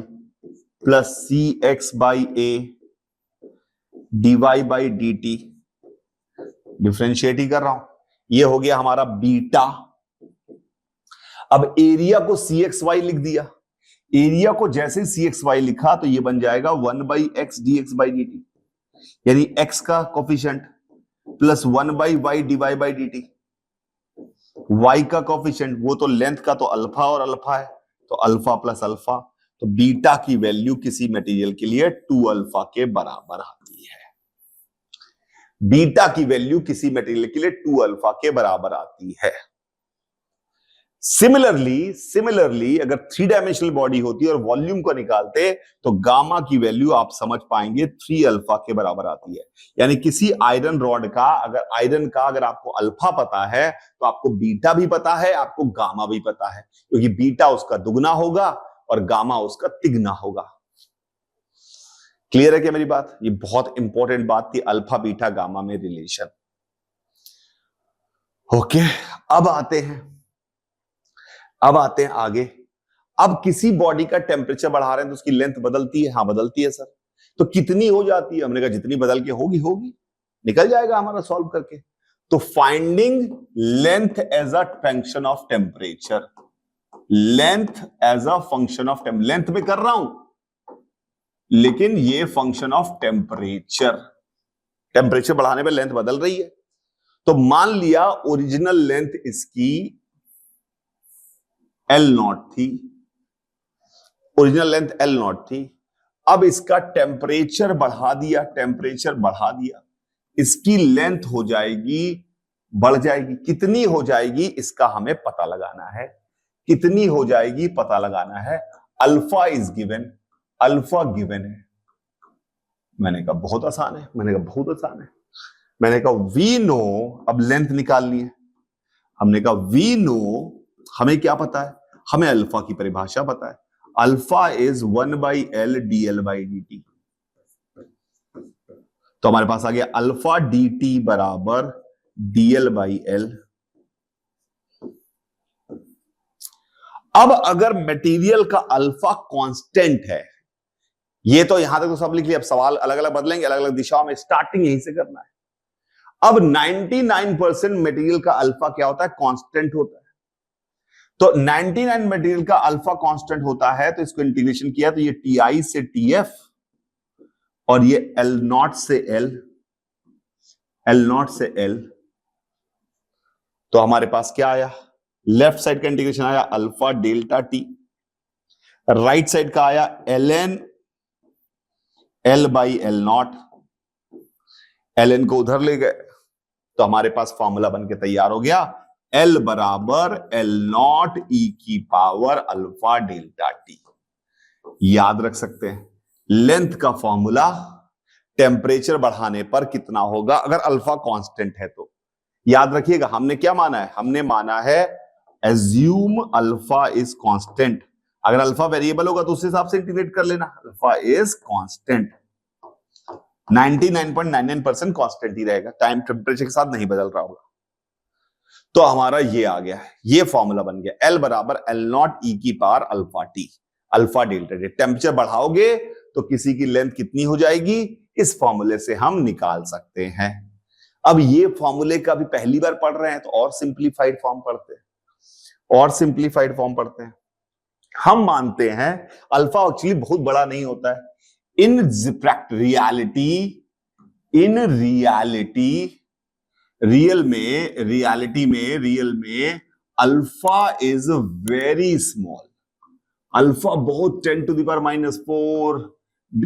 plus C X by A D Y by D T. Differentiate ही कर रहा हूं, ये हो गया हमारा बीटा। अब एरिया को सी एक्स वाई लिख दिया, एरिया को जैसे सी एक्स वाई लिखा तो ये बन जाएगा 1 by x d x by D t, यानी एक्स का coefficient plus 1 by y d Y by D t, y का कोफिशिएंट वो तो लेंथ का तो अल्फा और अल्फा है, तो अल्फा प्लस अल्फा, तो बीटा की वैल्यू किसी मटेरियल के लिए 2 अल्फा के बराबर आती है। बीटा की वैल्यू किसी मटेरियल के लिए 2 अल्फा के बराबर आती है। सिमिलरली अगर 3 डायमेंशनल बॉडी होती और वॉल्यूम को निकालते तो गामा की वैल्यू आप समझ पाएंगे 3 अल्फा के बराबर आती है। यानी किसी आयरन रॉड का अगर आपको अल्फा पता है तो आपको बीटा भी पता है, आपको गामा भी पता है, क्योंकि बीटा उसका दुगना होगा और गामा उसका तिगना होगा। क्लियर है क्या मेरी बात? ये बहुत इंपॉर्टेंट बात थी, अल्फा बीटा गामा में रिलेशन। ओके, अब आते हैं आगे। अब किसी बॉडी का टेम्परेचर बढ़ा रहे हैं तो उसकी लेंथ बदलती है? हाँ बदलती है सर। तो कितनी हो जाती है? हमने कहा जितनी बदल के होगी निकल जाएगा हमारा सॉल्व करके। तो finding length as a function of temperature, length as a function of length में कर रहा हूं लेकिन ये फंक्शन ऑफ टेम्परेचर बढ़ाने पे लेंथ बदल रही है। तो मान लिया ओरिजिनल लेंथ इसकी L0 थी, ओरिजिनल लेंथ L0 थी। अब इसका टेम्परेचर बढ़ा दिया, इसकी लेंथ हो जाएगी, बढ़ जाएगी। कितनी हो जाएगी इसका हमें पता लगाना है, कितनी हो जाएगी पता लगाना है। Alpha is given, alpha given है। मैंने कहा बहुत आसान है, मैंने कहा वी नो, अब लेंथ निकालनी है। हमने कहा वी नो, हमें क्या पता है? हमें अल्फा की परिभाषा पता है, alpha is 1 by L D L by D T. तो हमारे पास आ गया अल्फा डी टी बराबर डी एल बाई एल। अब अगर मटेरियल का अल्फा कांस्टेंट है, ये तो यहां तक तो सब लिख लिया, अब सवाल अलग अलग बदलेंगे, अलग अलग दिशाओं में, स्टार्टिंग यहीं से करना है। अब 99% मटेरियल का अल्फा क्या होता है? कांस्टेंट होता है। तो 99 मटेरियल का अल्फा कांस्टेंट होता है, तो इसको इंटीग्रेशन किया तो ये टी से टीएफ और ये L0 से L, तो हमारे पास क्या आया? लेफ्ट साइड का इंटीग्रेशन आया alpha delta T, right side का आया ln L by L0, ln को उधर ले गए तो हमारे पास फॉर्मूला बन के तैयार हो गया, L बराबर L0 e की पावर अल्फा डेल्टा टी। याद रख सकते हैं लेंथ का फॉर्मूला टेम्परेचर बढ़ाने पर कितना होगा अगर अल्फा कांस्टेंट है। तो याद रखिएगा हमने क्या माना है? हमने माना है एज्यूम अल्फा इज कांस्टेंट। अगर अल्फा वेरिएबल होगा तो उस हिसाब से इंटीग्रेट कर लेना, अल्फा इज कांस्टेंट, 99.99% कांस्टेंट ही रहेगा, टाइम टेम्परेचर के साथ नहीं बदल रहा होगा। तो हमारा ये आ गया, ये फॉर्मूला बन गया, L बराबर L0 e की power alpha T, alpha delta T. Temperature बढ़ाओगे तो किसी की लेंथ कितनी हो जाएगी, इस फॉर्मूले से हम निकाल सकते हैं। अब ये फॉर्मूले का भी पहली बार पढ़ रहे हैं तो और सिंप्लीफाइड फॉर्म पढ़ते हैं, हम मानते हैं अल्फा एक्चुअली बहुत बड़ा नहीं होता है। इन रियलिटी इन रियलिटी में alpha is very small. Alpha बहुत 10⁻⁻⁴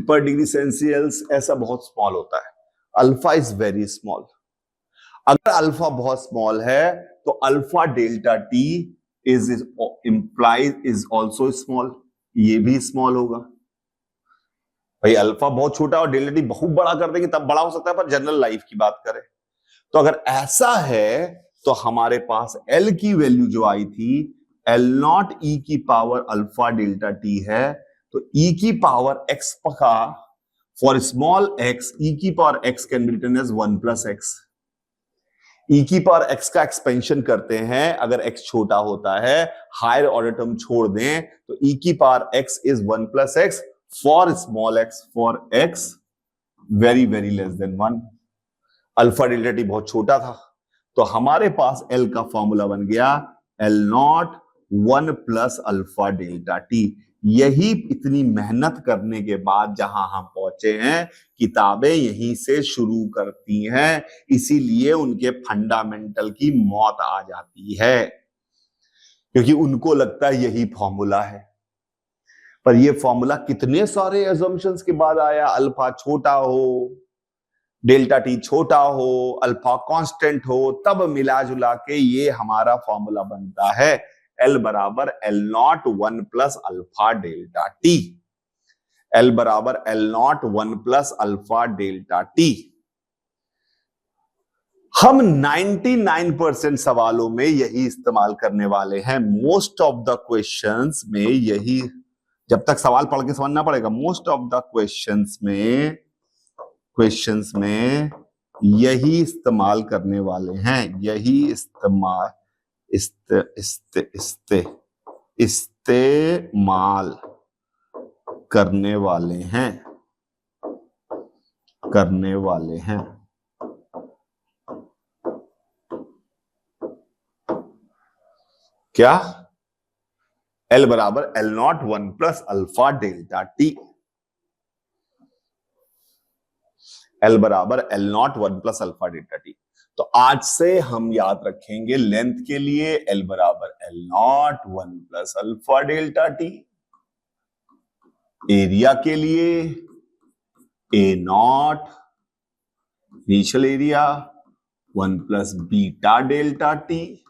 पर डिग्री सेल्सियस ऐसा बहुत स्मॉल होता है। Alpha is very small. अगर अल्फा बहुत स्मॉल है तो alpha delta T is implies is also small, ये भी स्मॉल होगा। भाई अल्फा बहुत छोटा और डेल्टा टी बहुत बड़ा कर देंगे तब बड़ा हो सकता है, पर जनरल लाइफ की बात करें तो अगर ऐसा है तो हमारे पास एल की वैल्यू जो आई थी एल नॉट ई की पावर अल्फा डेल्टा टी है, तो ई की पावर एक्स का फॉर स्मॉल एक्स ई की power x can be written as 1+x। E की पावर एक्स का एक्सपेंशन करते हैं, अगर एक्स छोटा होता है हायर ऑर्डर टर्म छोड़ दें तो ई की power x is 1+x for small x, for x very very less than 1। Alpha delta T बहुत छोटा था तो हमारे पास एल का फॉर्मूला बन गया L naught 1+ alpha delta T. यही इतनी मेहनत करने के बाद जहां हम पहुंचे हैं, किताबें यहीं से शुरू करती हैं, इसीलिए उनके फंडामेंटल की मौत आ जाती है क्योंकि उनको लगता है यही फॉर्मूला है। पर यह फॉर्मूला कितने सारे एजम्पशंस के बाद आया, अल्फा छोटा हो, डेल्टा टी छोटा हो, अल्फा कांस्टेंट हो, तब मिला जुला के ये हमारा फॉर्मूला बनता है एल बराबर L naught 1+ alpha delta T. L बराबर L naught 1+ alpha delta T. हम 99% सवालों में यही इस्तेमाल करने वाले हैं। मोस्ट ऑफ द क्वेश्चंस में यही, जब तक सवाल पढ़ के समझना पड़ेगा, मोस्ट ऑफ द क्वेश्चंस में यही इस्तेमाल करने वाले हैं, यही इस्तेमाल करने वाले हैं। क्या? एल बराबर L naught 1+ alpha delta T. L बराबर L naught 1+ alpha delta T. तो आज से हम याद रखेंगे लेंथ के लिए एल बराबर L naught 1+ alpha delta T, area के लिए A naught initial area 1+ beta delta T,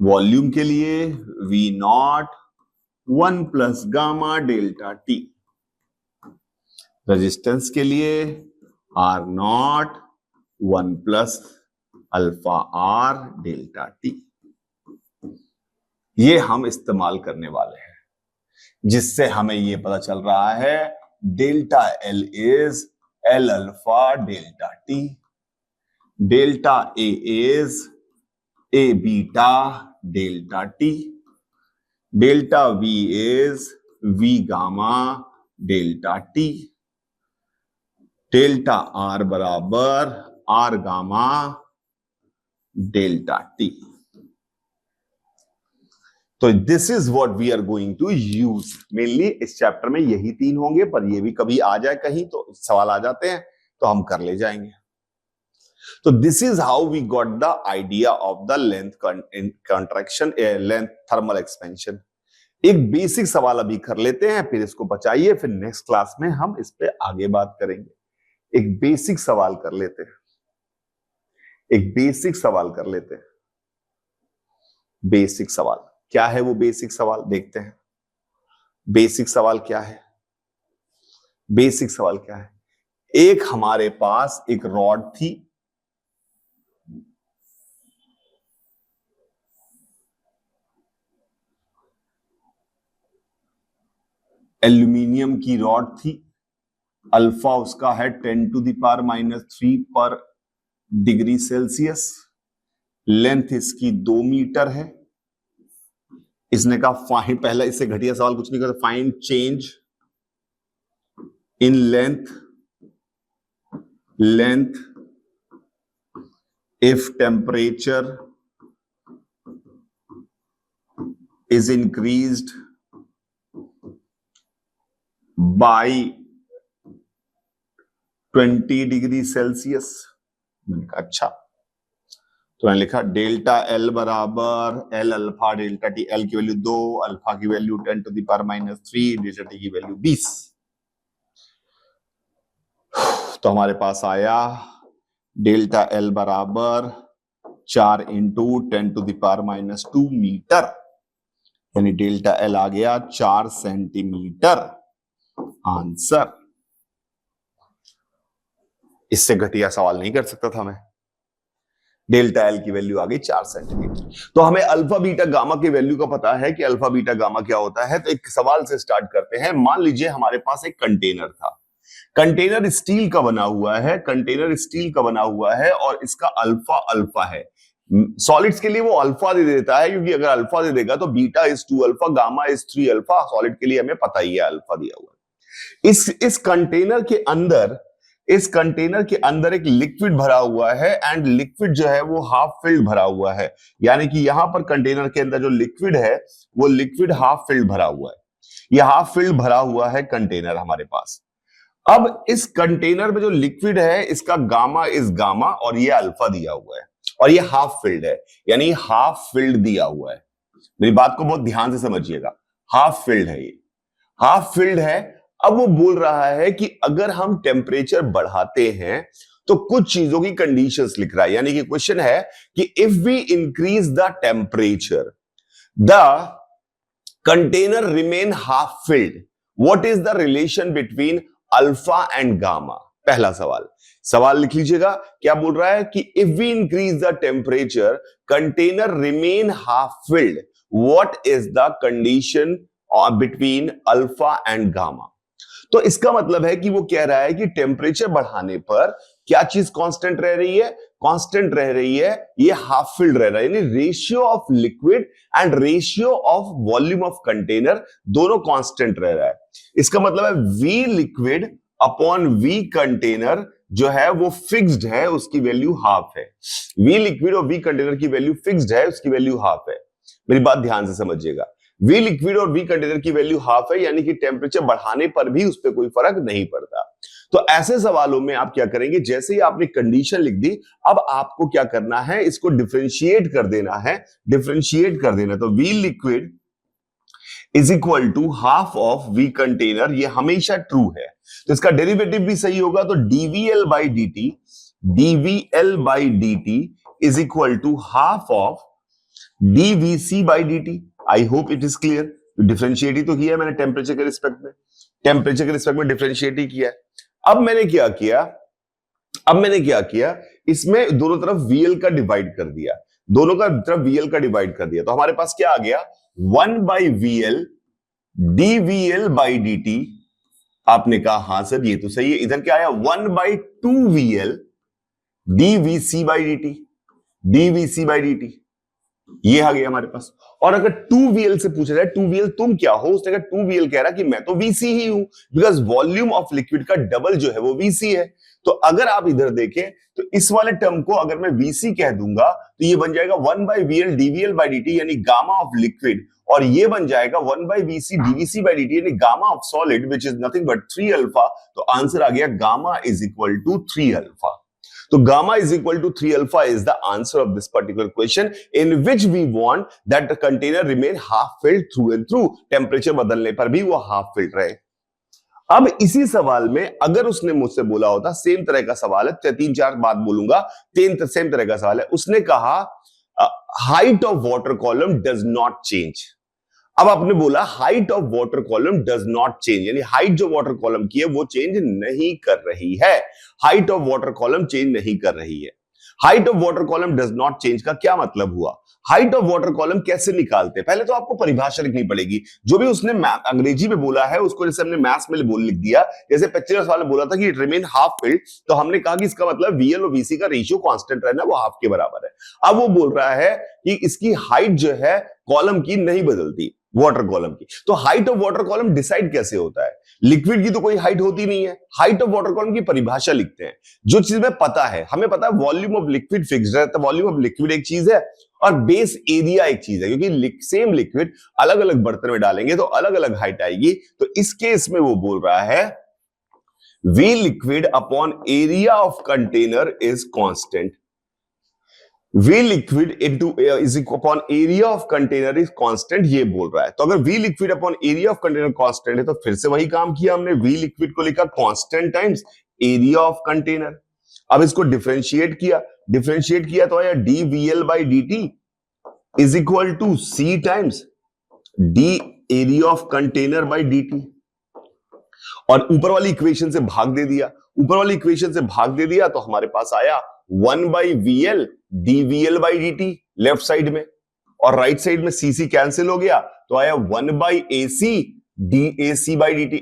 volume के लिए V naught 1+ gamma delta T, resistance के लिए R naught 1+ alpha R delta T. ये हम इस्तेमाल करने वाले हैं, जिससे हमें यह पता चल रहा है delta L is L alpha delta t, delta A is A beta delta t, delta V is V gamma delta t, delta R बराबर आर गामा डेल्टा टी। तो this is what we are going to use mainly. इस chapter में यही 3 होंगे, पर ये भी कभी आ जाए कहीं तो सवाल आ जाते हैं तो हम कर ले जाएंगे। तो this is how we got the idea of the length contraction, length thermal expansion. एक बेसिक सवाल अभी कर लेते हैं, फिर इसको बचाइए, फिर नेक्स्ट क्लास में हम इस पे आगे बात करेंगे। एक बेसिक सवाल कर लेते हैं, बेसिक सवाल क्या है? वो बेसिक सवाल देखते हैं। बेसिक सवाल क्या है? एक हमारे पास एक रॉड थी, एल्यूमिनियम की रॉड थी, अल्फा उसका है 10⁻³ पर डिग्री सेल्सियस, लेंथ इसकी 2 मीटर है। इसने कहा फाइंड, पहला इससे घटिया सवाल कुछ नहीं करता, find change in length if temperature is increased by 20 degree Celsius. मैंने कहा अच्छा, तो मैंने लिखा डेल्टा एल बराबर L alpha delta T, L की वैल्यू 2, अल्फा की वैल्यू 10 to the power -3, delta t की वैल्यू 20। तो हमारे पास आया डेल्टा एल बराबर 4 into 10 to the power -2 metre, यानी डेल्टा एल आ गया 4 सेंटीमीटर। आंसर। इससे घटिया सवाल नहीं कर सकता था मैं। डेल्टा एल की वैल्यू आ गई 4 सेंटीमीटर। तो हमें अल्फा बीटा गामा की वैल्यू का पता है कि अल्फा बीटा गामा क्या होता है। तो एक सवाल से स्टार्ट करते हैं। मान लीजिए हमारे पास एक कंटेनर था, कंटेनर स्टील का बना हुआ है, कंटेनर स्टील का बना हुआ है और इसका अल्फा अल्फा है। सॉलिड्स के लिए वो अल्फा दे देता है, क्योंकि अगर अल्फा दे देगा तो beta is 2 alpha, gamma is 3 alpha. Solid के लिए हमें पता ही है अल्फा दिया हुआ है। इस कंटेनर के अंदर एक लिक्विड भरा हुआ है एंड लिक्विड जो है वो हाफ फिल्ड भरा हुआ है, यानी कि यहां पर कंटेनर के अंदर जो लिक्विड है वो लिक्विड हाफ फिल्ड भरा हुआ है। यह हाफ फिल्ड भरा हुआ है कंटेनर हमारे पास। अब इस कंटेनर में जो लिक्विड है इसका गामा इज गामा और ये अल्फा दिया हुआ है और ये हाफ फिल्ड है, यानी हाफ फिल्ड दिया हुआ है। मेरी बात को बहुत ध्यान से समझिएगा, हाफ फिल्ड है, ये हाफ फिल्ड है। अब वो बोल रहा है कि अगर हम टेम्परेचर बढ़ाते हैं तो कुछ चीजों की कंडीशंस लिख रहा है, यानी कि क्वेश्चन है कि if we increase the temperature the container remain half filled, what is the relation between alpha and gamma. पहला सवाल लिख लीजिएगा। क्या बोल रहा है कि if we increase the temperature container remain half filled, what is the condition between alpha and gamma. तो इसका मतलब है कि वो कह रहा है कि टेम्परेचर बढ़ाने पर क्या चीज कांस्टेंट रह रही है, कांस्टेंट रह रही है ये हाफ फिल्ड रह रहा है, यानी ratio of liquid and ratio of volume of container दोनों कांस्टेंट रह रहा है। इसका मतलब है V liquid upon V container जो है वो फिक्स्ड है, उसकी वैल्यू हाफ है। वी लिक्विड और वी कंटेनर की वैल्यू फिक्स्ड है, उसकी वैल्यू हाफ है। मेरी बात ध्यान से समझिएगा, वी लिक्विड और वी कंटेनर की वैल्यू हाफ है, यानी कि टेम्परेचर बढ़ाने पर भी उस पर कोई फर्क नहीं पड़ता। तो ऐसे सवालों में आप क्या करेंगे, जैसे ही आपने कंडीशन लिख दी, अब आपको क्या करना है, इसको डिफरेंशिएट कर देना है, डिफरेंशिएट कर देना। तो V liquid is equal to half of V container, ये हमेशा ट्रू है, तो इसका डेरिवेटिव भी सही होगा। तो DVL by dt is equal to half of DVC by dt। I hope it is clear. Differentiate ही तो किया है मैंने टेम्परेचर के रिस्पेक्ट में, डिफरेंशिएट ही किया है। अब मैंने क्या किया, इसमें दोनों तरफ VL का डिवाइड कर दिया, तो हमारे पास क्या आ गया, 1 by VL dVL by dt। आपने कहा हां सर ये तो सही है। इधर क्या आया, 1 by 2VL dVC by dt, ये आ गया हमारे पास। और अगर 2VL से पूछा जाए 2VL तुम क्या हो, उसने कहा 2VL कह रहा कि मैं तो VC ही हूं, बिकॉज वॉल्यूम ऑफ लिक्विड का डबल जो है वो VC है। तो अगर आप इधर देखें तो इस वाले टर्म को अगर मैं VC कह दूंगा तो ये बन जाएगा 1 by VL dVL by dt, यानी गामा ऑफ लिक्विड, और ये बन जाएगा 1 by VC dVC by dt, यानी gamma of solid which is nothing but 3 alpha. तो आंसर आ गया gamma is equal to 3 alpha. So gamma is equal to 3 alpha is the answer of this particular question, in which we want that the container remain half filled through and through. Temperature बदलने पर भी वो half filled रहे। अब इसी सवाल में अगर उसने मुझसे बोला होता, सेम तरह का सवाल है, 3-4 बात बोलूंगा, सेम तरह का सवाल है। उसने कहा height of water column does not change. अब आपने बोला height of water column does not change, यानी हाइट जो वाटर कॉलम की है वो चेंज नहीं कर रही है। Height of water column change नहीं कर रही है। Height of water column does not change का क्या मतलब हुआ, हाइट ऑफ वाटर कॉलम कैसे निकालते, पहले तो आपको परिभाषा लिखनी पड़ेगी। जो भी उसने अंग्रेजी में बोला है उसको जैसे हमने मैथ्स में लिख दिया, जैसे 25 वाले बोला था कि इट रिमेन हाफ फिल्ड, तो हमने कहा कि इसका मतलब VL और VC का रेशियो कांस्टेंट रहना, वो हाफ के बराबर है। अब वो बोल रहा है कि इसकी हाइट जो है कॉलम की नहीं बदलती, वाटर कॉलम की। तो height of water column decide कैसे होता है, लिक्विड की तो कोई हाइट होती नहीं है। हाइट ऑफ वाटर कॉलम की परिभाषा लिखते हैं, जो चीज में पता है, हमें पता है वॉल्यूम ऑफ लिक्विड फिक्स्ड है, तो वॉल्यूम ऑफ लिक्विड एक चीज है और बेस एरिया एक चीज है, क्योंकि सेम लिक्विड अलग अलग बर्तन में डालेंगे तो अलग अलग हाइट आएगी। तो इस केस में वो बोल रहा है V liquid upon area of container is constant. V liquid into is upon area of container is constant, ये बोल रहा है। तो अगर V liquid upon area of container constant है तो फिर से वही काम किया हमने, वी लिक्विड को लिखा constant times area of container. अब इसको डिफरेंशिएट किया तो आया dVl by dt is equal to C times d area of container by dt, और ऊपर वाली इक्वेशन से भाग दे दिया, तो हमारे पास आया 1 by VL dVl by dt left side में, और राइट साइड में CC कैंसिल हो गया तो आया 1 by AC dAc by dt।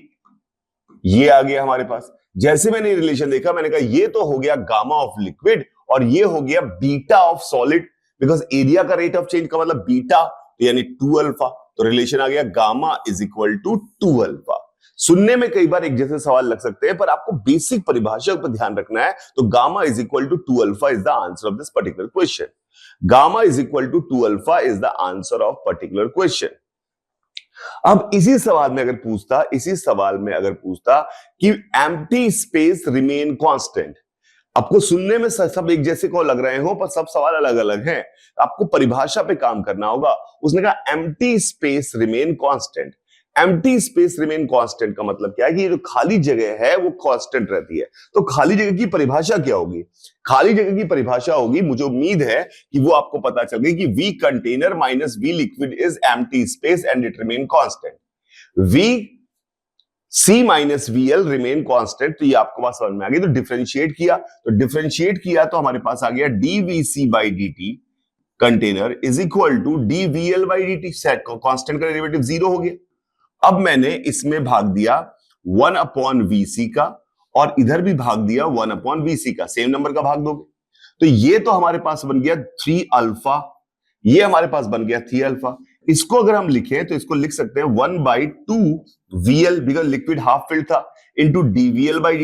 ये आ गया हमारे पास। जैसे मैंने रिलेशन देखा मैंने कहा ये तो हो गया गामा ऑफ लिक्विड और ये हो गया beta of solid, because area का रेट ऑफ चेंज का मतलब बीटा यानी 2 अल्फा, तो रिलेशन आ गया gamma is equal to 2 alpha. सुनने में कई बार एक जैसे सवाल लग सकते हैं पर आपको बेसिक परिभाषा पर ध्यान रखना है। तो gamma is equal to 2 alpha is the answer of this particular question. Gamma is equal to 2 alpha is the answer of particular question. अब इसी सवाल में अगर पूछता कि एम्प्टी स्पेस रिमेन कांस्टेंट, आपको सुनने में सब एक जैसे को लग रहे हो पर सब सवाल अलग अलग हैं, आपको परिभाषा पे काम करना होगा। उसने कहा empty space remain constant. Empty space remain constant का मतलब क्या है कि ये जो खाली जगह है वो कांस्टेंट रहती है। तो खाली जगह की परिभाषा क्या होगी? खाली जगह की परिभाषा होगी, मुझे उम्मीद है कि वो आपको पता चल गई कि V container minus V liquid is empty space and it remain constant. V C minus VL remain constant, तो ये आपको बात समझ में आ गई। तो डिफरेंशिएट किया तो हमारे पास आ गया dVc by dt container is equal to dVl by dt, constant का डेरिवेटिव 0 हो गया। अब मैंने इसमें भाग दिया 1 अपॉन VC का और इधर भी भाग दिया 1 अपॉन VC का, सेम नंबर का भाग दोगे तो ये तो हमारे पास बन गया 3 अल्फा, ये हमारे पास बन गया 3 अल्फा। इसको अगर हम लिखें तो इसको लिख सकते हैं 1 by 2 VL, because liquid half filled था, इंटू dVl बाई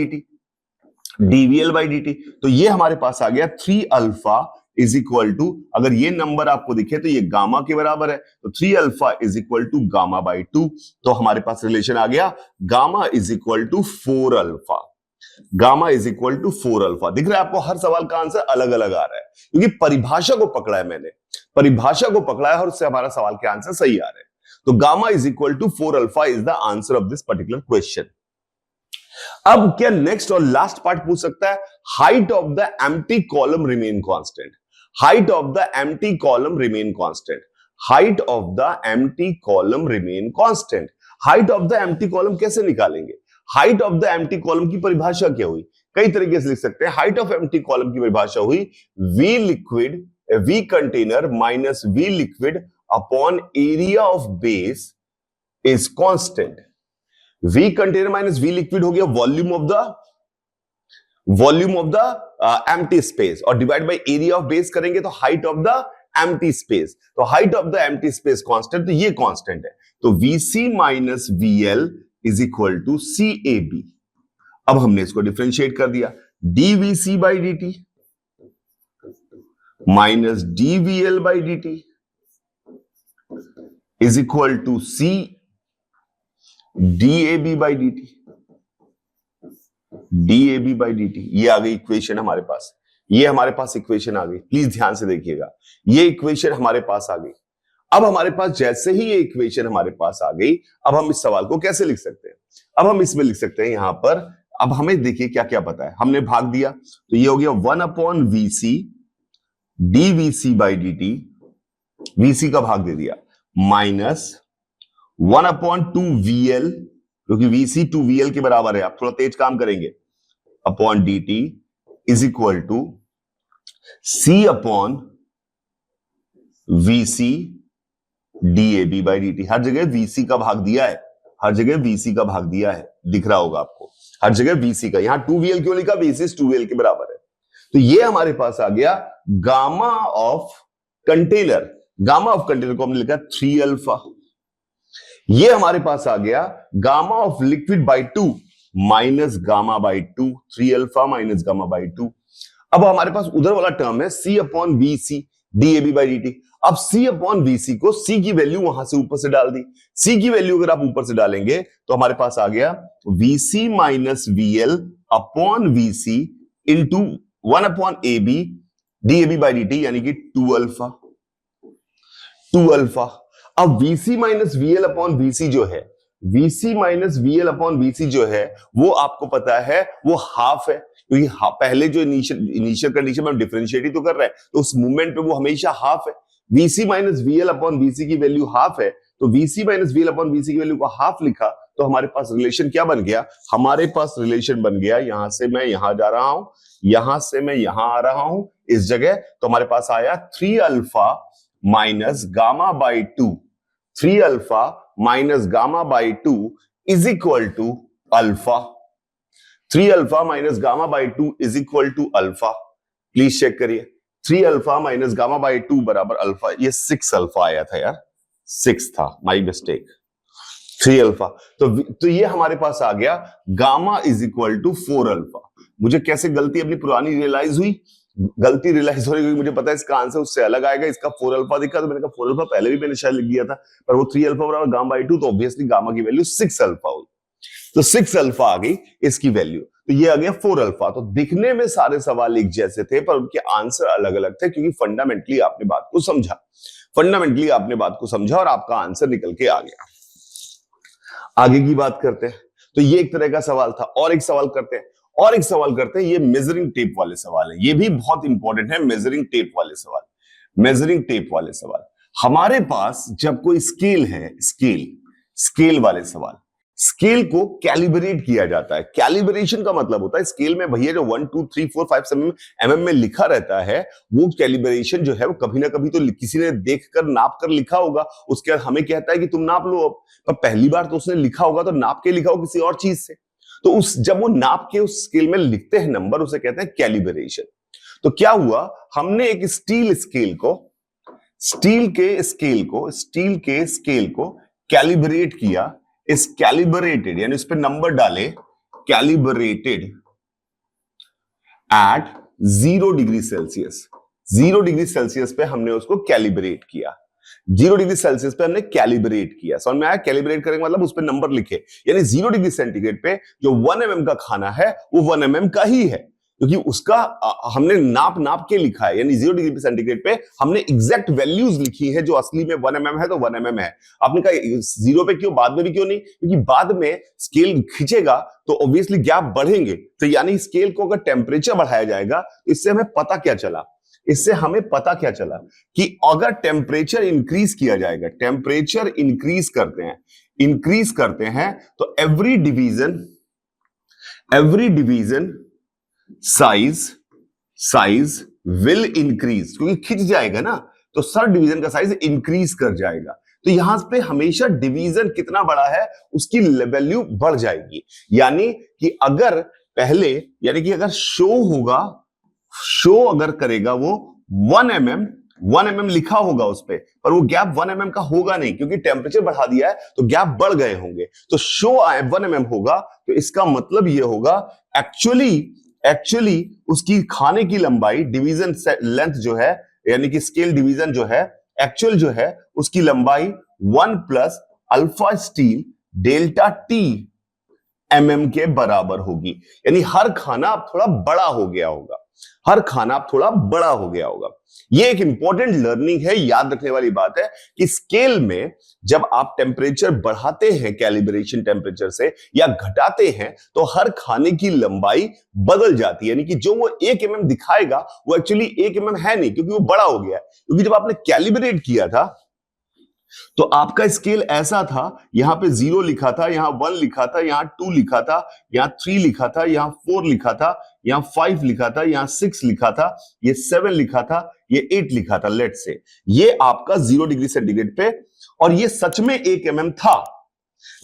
dt। तो ये हमारे पास आ गया 3 अल्फा इज इक्वल टू, अगर ये नंबर आपको दिखे तो ये गामा के बराबर है, तो 3 alpha is equal to gamma by 2। तो हमारे पास रिलेशन आ गया gamma is equal to 4 alpha. Gamma is equal to 4 alpha. दिख रहा है आपको हर सवाल का आंसर अलग अलग आ रहा है क्योंकि परिभाषा को पकड़ा है मैंने, और उससे हमारा सवाल के आंसर सही आ रहे हैं। तो gamma is equal to 4 alpha is the answer of this particular question. अब क्या नेक्स्ट और लास्ट पार्ट पूछ सकता है, height of the empty column remain constant. Height of the empty column remain constant. Height of the empty column remain constant. Height of the empty column कैसे निकालेंगे? Height of the empty column की परिभाषा क्या हुई? कई तरीके से लिख सकते हैं। हाइट ऑफ एम्प्टी कॉलम की परिभाषा हुई V container minus V liquid upon area of base is constant. V container minus V liquid हो गया volume of the empty space, और divide by area of base करेंगे तो height of the empty space. तो height of the empty space constant, तो ये constant है। तो VC minus VL is equal to CAB। अब हमने इसको डिफरेंशिएट कर दिया, dVc by dt minus dVl by dt is equal to C DAB by dt। DAB by dt, ये आ गई इक्वेशन हमारे पास। ये हमारे पास इक्वेशन आ गई, प्लीज ध्यान से देखिएगा। ये इक्वेशन हमारे पास आ गई। अब हमारे पास जैसे ही ये इक्वेशन हमारे पास आ गई, अब हम इस सवाल को कैसे लिख सकते हैं? अब हम इसमें लिख सकते हैं यहां पर, अब हमें देखिए क्या क्या पता है। हमने भाग दिया तो ये हो गया 1 upon VC dVc by dt, VC का भाग दे दिया, माइनस 1 अपॉन 2 VL, क्योंकि VC 2 VL के बराबर है, आप थोड़ा तेज काम करेंगे, upon dt is equal to C upon VC DAB by dt। हर जगह VC का भाग दिया है, दिख रहा होगा आपको, हर जगह VC का। यहां 2VL क्यों लिखा? बेसिस 2VL के बराबर है। तो ये हमारे पास आ गया gamma of container. Gamma of container को हमने लिखा 3 अल्फा। ये हमारे पास आ गया gamma of liquid by 2 minus gamma by 2, 3 alpha minus gamma by 2। अब हमारे पास उधर वाला टर्म है C upon VC। DAB by D. अब C अपॉन VC को, C की वैल्यू वहां से ऊपर से डाल दी। C की वैल्यू अगर आप ऊपर से डालेंगे तो हमारे पास आ गया VC minus VL upon VC into 1 upon AB DAB by D, यानी कि 2 अल्फा। अब VC minus VL upon VC जो है, VC minus VL upon VC जो है वो आपको पता है वो हाफ है, क्योंकि पहले जो इनिशियल कंडीशन में हम डिफरेंशिएट ही तो कर रहे हैं, तो उस मूवमेंट पे वो हमेशा हाफ है। VC minus VL upon VC की वैल्यू हाफ है, तो VC minus VL upon VC की वैल्यू को हाफ लिखा, तो हमारे पास रिलेशन क्या बन गया? हमारे पास रिलेशन बन गया, यहां से मैं यहां जा रहा हूं, यहां से मैं यहां आ रहा हूं इस जगह, तो हमारे पास आया 3 alpha minus gamma by 2, 3 alpha minus gamma by 2 is equal to alpha. 3 alpha minus gamma by 2 is equal to alpha. Please check करिए, 3 अल्फा माइनस गामा बाई 2 बराबर अल्फा। ये 6 अल्फा आया था यार, 6 था, माई मिस्टेक, 3 अल्फा। तो ये हमारे पास आ गया gamma is equal to 4 alpha. मुझे कैसे गलती अपनी पुरानी रियलाइज हुई? गलती रियलाइज हो रही है, मुझे पता है इसका आंसर उससे अलग आएगा। इसका 4 अल्फा दिखा तो मैंने कहा 4 अल्फा पहले भी मैंने शायद लिख दिया था, पर वो 3 अल्फा बराबर गामा बाई 2, तो ऑब्वियसली गामा की वैल्यू 6 अल्फा हुई, तो 6 अल्फा आ गई इसकी वैल्यू। तो ये आ गया 4 अल्फा। तो दिखने में सारे सवाल एक जैसे थे, पर उनके आंसर अलग अलग थे, क्योंकि फंडामेंटली आपने बात को समझा, और आपका आंसर निकल के आ गया। आगे की बात करते हैं। तो ये एक तरह का सवाल था, और एक सवाल करते हैं, ये मेजरिंग टेप वाले सवाल है। ये भी बहुत इंपॉर्टेंट है, मेजरिंग टेप वाले सवाल। हमारे पास जब कोई स्केल है, स्केल वाले सवाल, स्केल को कैलिब्रेट किया जाता है। कैलिब्रेशन का मतलब होता है स्केल में भैया जो 1 2 3 4 5 7 mm में लिखा रहता है, वो कैलिब्रेशन जो है वो कभी ना कभी तो किसी ने देखकर नाप कर लिखा होगा, उसके बाद हमें कहता है कि तुम नाप लो। अब पर पहली बार तो उसने लिखा होगा तो नाप के लिखा हो किसी और चीज से, तो जब वो नाप के उस स्केल में लिखते हैं नंबर, उसे कहते हैं कैलिब्रेशन। तो क्या हुआ, हमने एक स्टील के स्केल को कैलिब्रेट किया। इस कैलिब्रेटेड यानी उस पर नंबर डाले, calibrated at 0 degree Celsius. 0 degree Celsius पे हमने उसको कैलिब्रेट किया। 0 डिग्री सेल्सियस पे हमने कैलिब्रेट किया। समझ में आया? कैलिब्रेट करेंगे मतलब उस पर नंबर लिखे, यानी 0 डिग्री सेंटीग्रेड पे जो 1 mm का खाना है वो 1 mm का ही है, क्योंकि उसका हमने नाप के लिखा है। यानी 0 डिग्री सेंटीग्रेड पे हमने एग्जैक्ट वैल्यूज लिखी है, जो असली में 1 mm है तो 1 mm है। आपने कहा 0 पे क्यों, बाद में भी क्यों नहीं? क्योंकि बाद में स्केल खींचेगा तो ऑब्वियसली गैप बढ़ेंगे, तो यानी स्केल को अगर टेम्परेचर बढ़ाया जाएगा, इससे हमें पता क्या चला कि अगर टेम्परेचर इंक्रीज किया जाएगा, टेम्परेचर इंक्रीज करते हैं तो every division size will increase, क्योंकि खिंच जाएगा ना, तो सर डिवीजन का साइज इंक्रीज कर जाएगा। तो यहां पे हमेशा डिवीजन कितना बड़ा है उसकी वैल्यू बढ़ जाएगी। यानी कि अगर शो अगर करेगा वो 1 mm लिखा होगा उस पे, पर वो गैप 1 mm का होगा नहीं, क्योंकि टेम्परेचर बढ़ा दिया है तो गैप बढ़ गए होंगे। तो शो 1 mm होगा, तो इसका मतलब ये होगा एक्चुअली उसकी खाने की लंबाई, डिवीजन लेंथ जो है, यानी कि स्केल डिवीजन जो है, एक्चुअल जो है उसकी लंबाई 1 plus alpha steel delta T mm के बराबर होगी। यानी हर खाना अब थोड़ा बड़ा हो गया होगा। ये एक इंपॉर्टेंट लर्निंग है, याद रखने वाली बात है कि स्केल में जब आप टेम्परेचर बढ़ाते हैं कैलिब्रेशन टेम्परेचर से या घटाते हैं, तो हर खाने की लंबाई बदल जाती है। यानी कि जो वो 1 mm दिखाएगा वो एक्चुअली 1 mm है नहीं, क्योंकि वो बड़ा हो गया है। क्योंकि जब आपने कैलिब्रेट किया था तो आपका स्केल ऐसा था, यहां पे 0 लिखा था, यहां 1 लिखा था, यहां 2 लिखा था, यहां 3 लिखा था, यहां 4 लिखा था, यहां 5 लिखा था, यहां 6 लिखा था, ये 7 लिखा था, ये 8 लिखा था। लेट से ये आपका 0 डिग्री सेंटीग्रेड पे, और ये सच में 1 mm था।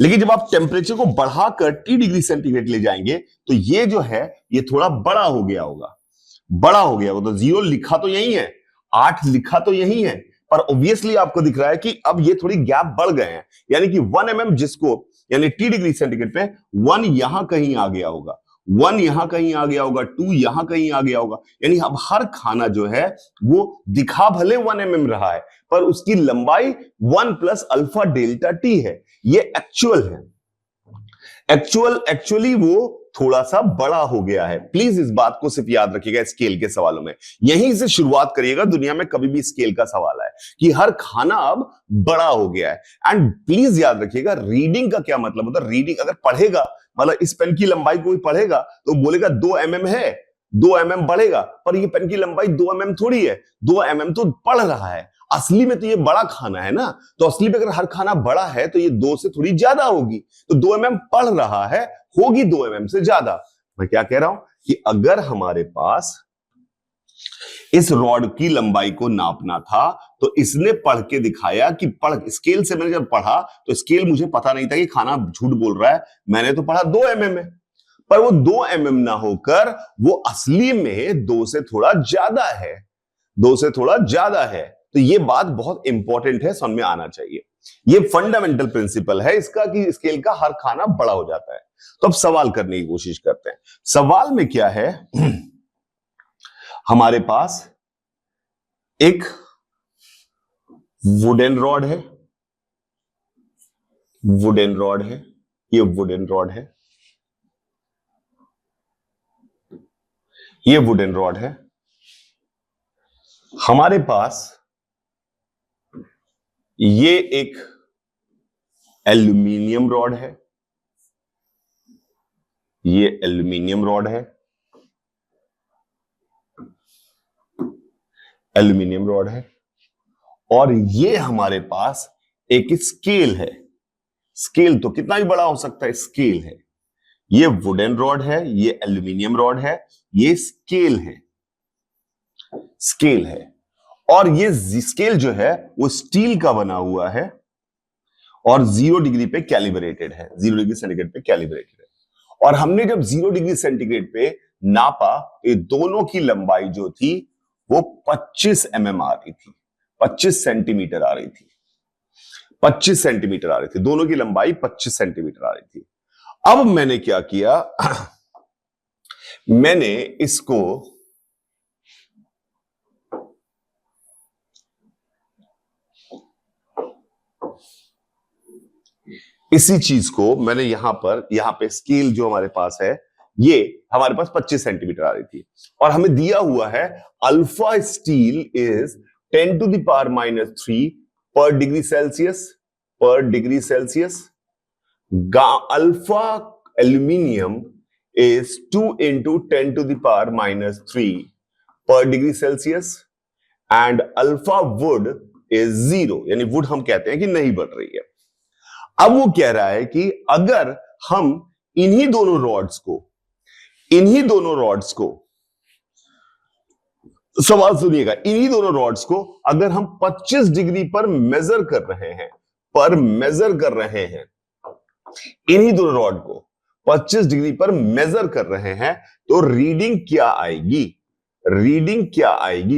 लेकिन जब आप टेम्परेचर को बढ़ाकर T डिग्री सेंटीग्रेड ले जाएंगे तो ये जो है ये थोड़ा बड़ा हो गया होगा। तो 0 लिखा तो यही है, 8 लिखा तो यही है, पर ऑब्वियसली आपको दिख रहा है कि अब ये थोड़ी गैप बढ़ गए हैं। यानी कि 1 mm जिसको, यानी T डिग्री सेंटीग्रेड पे 1 यहां कहीं आ गया होगा, 1 यहां कहीं आ गया होगा, 2 यहां कहीं आ गया होगा, यानी अब हर खाना जो है वो दिखा भले 1 mm रहा है, पर उसकी लंबाई 1 प्लस अल्फा डेल्टा टी है। ये एक्चुअल है, एक्चुअली वो थोड़ा सा बड़ा हो गया है। प्लीज इस बात को सिर्फ याद रखिएगा स्केल के सवालों में, यहीं से शुरुआत करिएगा। दुनिया में कभी भी स्केल का सवाल आए कि हर खाना अब बड़ा हो गया है। एंड प्लीज याद रखिएगा रीडिंग का क्या मतलब होता है। रीडिंग अगर पढ़ेगा, मतलब इस पेन की लंबाई कोई पढ़ेगा तो बोलेगा 2 mm है, 2 mm बढ़ेगा, पर ये पेन की लंबाई 2 mm थोड़ी है, 2 mm तो पढ़ रहा है। असली में तो ये बड़ा खाना है ना, तो असली में अगर हर खाना बड़ा है तो ये 2 से थोड़ी ज्यादा होगी, तो 2 mm पढ़ रहा है, होगी 2 mm से ज्यादा। मैं क्या कह रहा हूं कि अगर हमारे पास इस रॉड की लंबाई को नापना था तो इसने पढ़ के दिखाया कि स्केल से मैंने जब पढ़ा तो स्केल मुझे पता नहीं था कि खाना झूठ बोल रहा है, मैंने तो पढ़ा 2 mm है, पर वो 2 mm ना होकर वो असली में 2 से थोड़ा ज्यादा है, 2 से थोड़ा ज्यादा है। तो ये बात बहुत इंपॉर्टेंट है, समझ में आना चाहिए। ये फंडामेंटल प्रिंसिपल है इसका कि स्केल का हर खाना बड़ा हो जाता है। तो अब सवाल करने की कोशिश करते हैं। सवाल में क्या है, हमारे पास एक वुडन रॉड है, वुडन रॉड है, ये वुडन रॉड है, ये वुडन रॉड है। हमारे पास ये एक एल्यूमिनियम रॉड है, ये एल्यूमिनियम रॉड है, एल्यूमिनियम रॉड है, और ये हमारे पास एक स्केल है। स्केल तो कितना भी बड़ा हो सकता है, स्केल है। ये वुडन रॉड है, ये एल्यूमिनियम रॉड है, ये स्केल है, स्केल है। और ये स्केल जो है वो स्टील का बना हुआ है और 0 डिग्री पे कैलिब्रेटेड है, 0 डिग्री सेंटीग्रेड पे कैलिब्रेटेड है। और हमने जब 0 डिग्री सेंटीग्रेड पे नापा तो ये दोनों की लंबाई जो थी वो 25 mm आ रही थी, 25 सेंटीमीटर आ रही थी, 25 सेंटीमीटर आ रही थी, दोनों की लंबाई 25 सेंटीमीटर आ रही थी। अब मैंने क्या किया, मैंने इसको इसी चीज को मैंने यहां पे स्केल जो हमारे पास है, ये हमारे पास 25 सेंटीमीटर आ रही थी, और हमें दिया हुआ है alpha steel is 10 to the power -3 पर डिग्री सेल्सियस, पर degree Celsius. Alpha aluminium is 2 into 10 to the power -3 पर degree Celsius, and alpha wood is 0, यानी वुड हम कहते हैं कि नहीं बढ़ रही है। अब वो कह रहा है कि अगर हम इन्हीं दोनों रॉड्स को सवाल सुनिएगा, इन्हीं दोनों रॉड्स को अगर हम 25 डिग्री पर मेजर कर रहे हैं, इन्हीं दोनों रॉड को 25 डिग्री पर मेजर कर रहे हैं, तो रीडिंग क्या आएगी,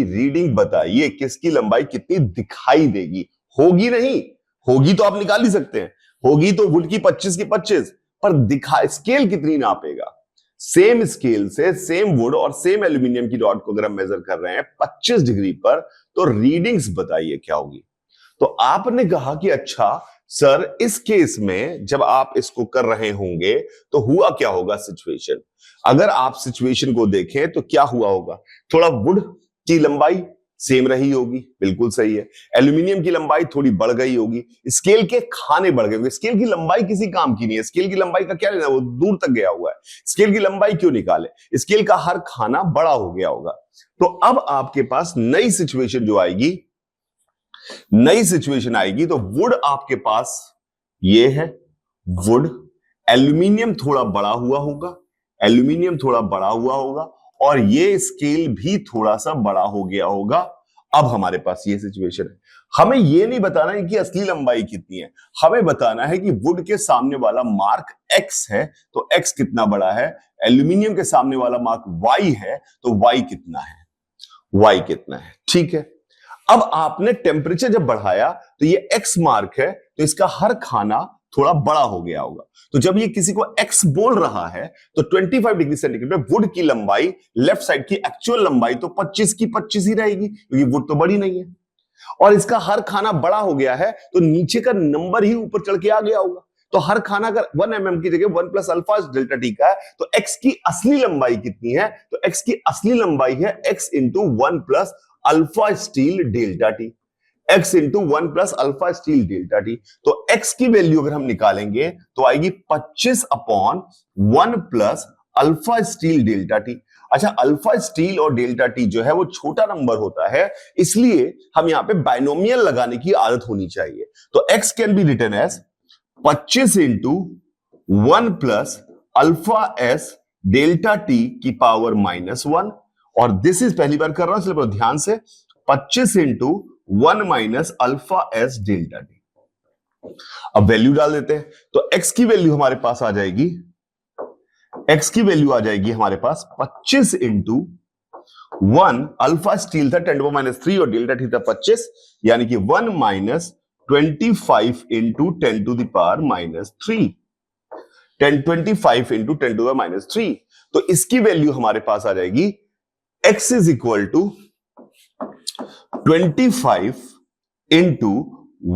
रीडिंग बताइए, किसकी लंबाई कितनी दिखाई देगी। होगी नहीं, होगी तो आप निकाल ही सकते हैं, होगी तो वुड की 25 की 25, पर स्केल कितनी नापेगा। सेम स्केल से सेम वुड और सेम एल्यूमिनियम की रॉड को अगर हम मेजर कर रहे हैं 25 डिग्री पर, तो रीडिंग्स बताइए क्या होगी। तो आपने कहा कि अच्छा सर, इस केस में जब आप इसको कर रहे होंगे तो हुआ क्या होगा सिचुएशन। अगर आप सिचुएशन को देखें तो क्या हुआ होगा, थोड़ा वुड की लंबाई सेम रही होगी, बिल्कुल सही है। एल्यूमिनियम की लंबाई थोड़ी बढ़ गई होगी, स्केल के खाने बढ़ गए होंगे। स्केल की लंबाई किसी काम की नहीं है, स्केल की लंबाई का क्या लेना, वो दूर तक गया हुआ है, स्केल की लंबाई क्यों निकाले, स्केल का हर खाना बड़ा हो गया होगा। तो अब आपके पास नई सिचुएशन जो आएगी, तो वुड आपके पास ये है, वुड, एल्यूमिनियम थोड़ा बड़ा हुआ होगा, और ये स्केल भी थोड़ा सा बड़ा हो गया होगा। अब हमारे पास ये सिचुएशन है। हमें ये नहीं बताना है कि असली लंबाई कितनी है, हमें बताना है कि वुड के सामने वाला मार्क x है तो x कितना बड़ा है, एल्यूमिनियम के सामने वाला मार्क y है तो y कितना है, ठीक है। अब आपने टेम्परेचर जब बढ़ाया तो ये x मार्क है, तो इसका हर खाना थोड़ा बड़ा हो गया होगा। तो जब ये किसी को x बोल रहा है तो 25 डिग्री सेंटीग्रेड में वुड की लंबाई, लेफ्ट साइड की एक्चुअल लंबाई तो 25 की 25 ही रहेगी, क्योंकि वुड तो बड़ी नहीं है। और इसका हर खाना बड़ा हो गया है तो नीचे का नंबर ही ऊपर चढ़ के आ गया होगा। तो हर खाना अगर 1 mm की जगह 1 प्लस अल्फा डेल्टा टी का है तो x की असली लंबाई कितनी है? तो x की असली लंबाई है x into 1 plus alpha steel delta T. x into 1 plus alpha steel delta T. तो x की वैल्यू अगर हम निकालेंगे तो आएगी 25 upon 1 plus alpha steel delta T. अच्छा, अल्फा स्टील और डेल्टा टी जो है वो छोटा नंबर होता है, इसलिए हम यहां पे बाइनोमियल लगाने की आदत होनी चाहिए। तो x can be written as 25 into 1 plus alpha S delta t की पावर -1, और दिस इज पहली बार कर रहा हूं इसलिए ध्यान से, 25 into 1 minus alpha S delta T. अब वैल्यू डाल देते हैं तो x की वैल्यू हमारे पास आ जाएगी, x की वैल्यू आ जाएगी हमारे पास 25 इंटू 1, अल्फा स्टील था 10⁻³ और डेल्टा टी था 25, यानी कि 1 minus 25 into 10 to the power -3, 25 into 10 to the -3। तो इसकी वैल्यू हमारे पास आ जाएगी x is equal to 25 into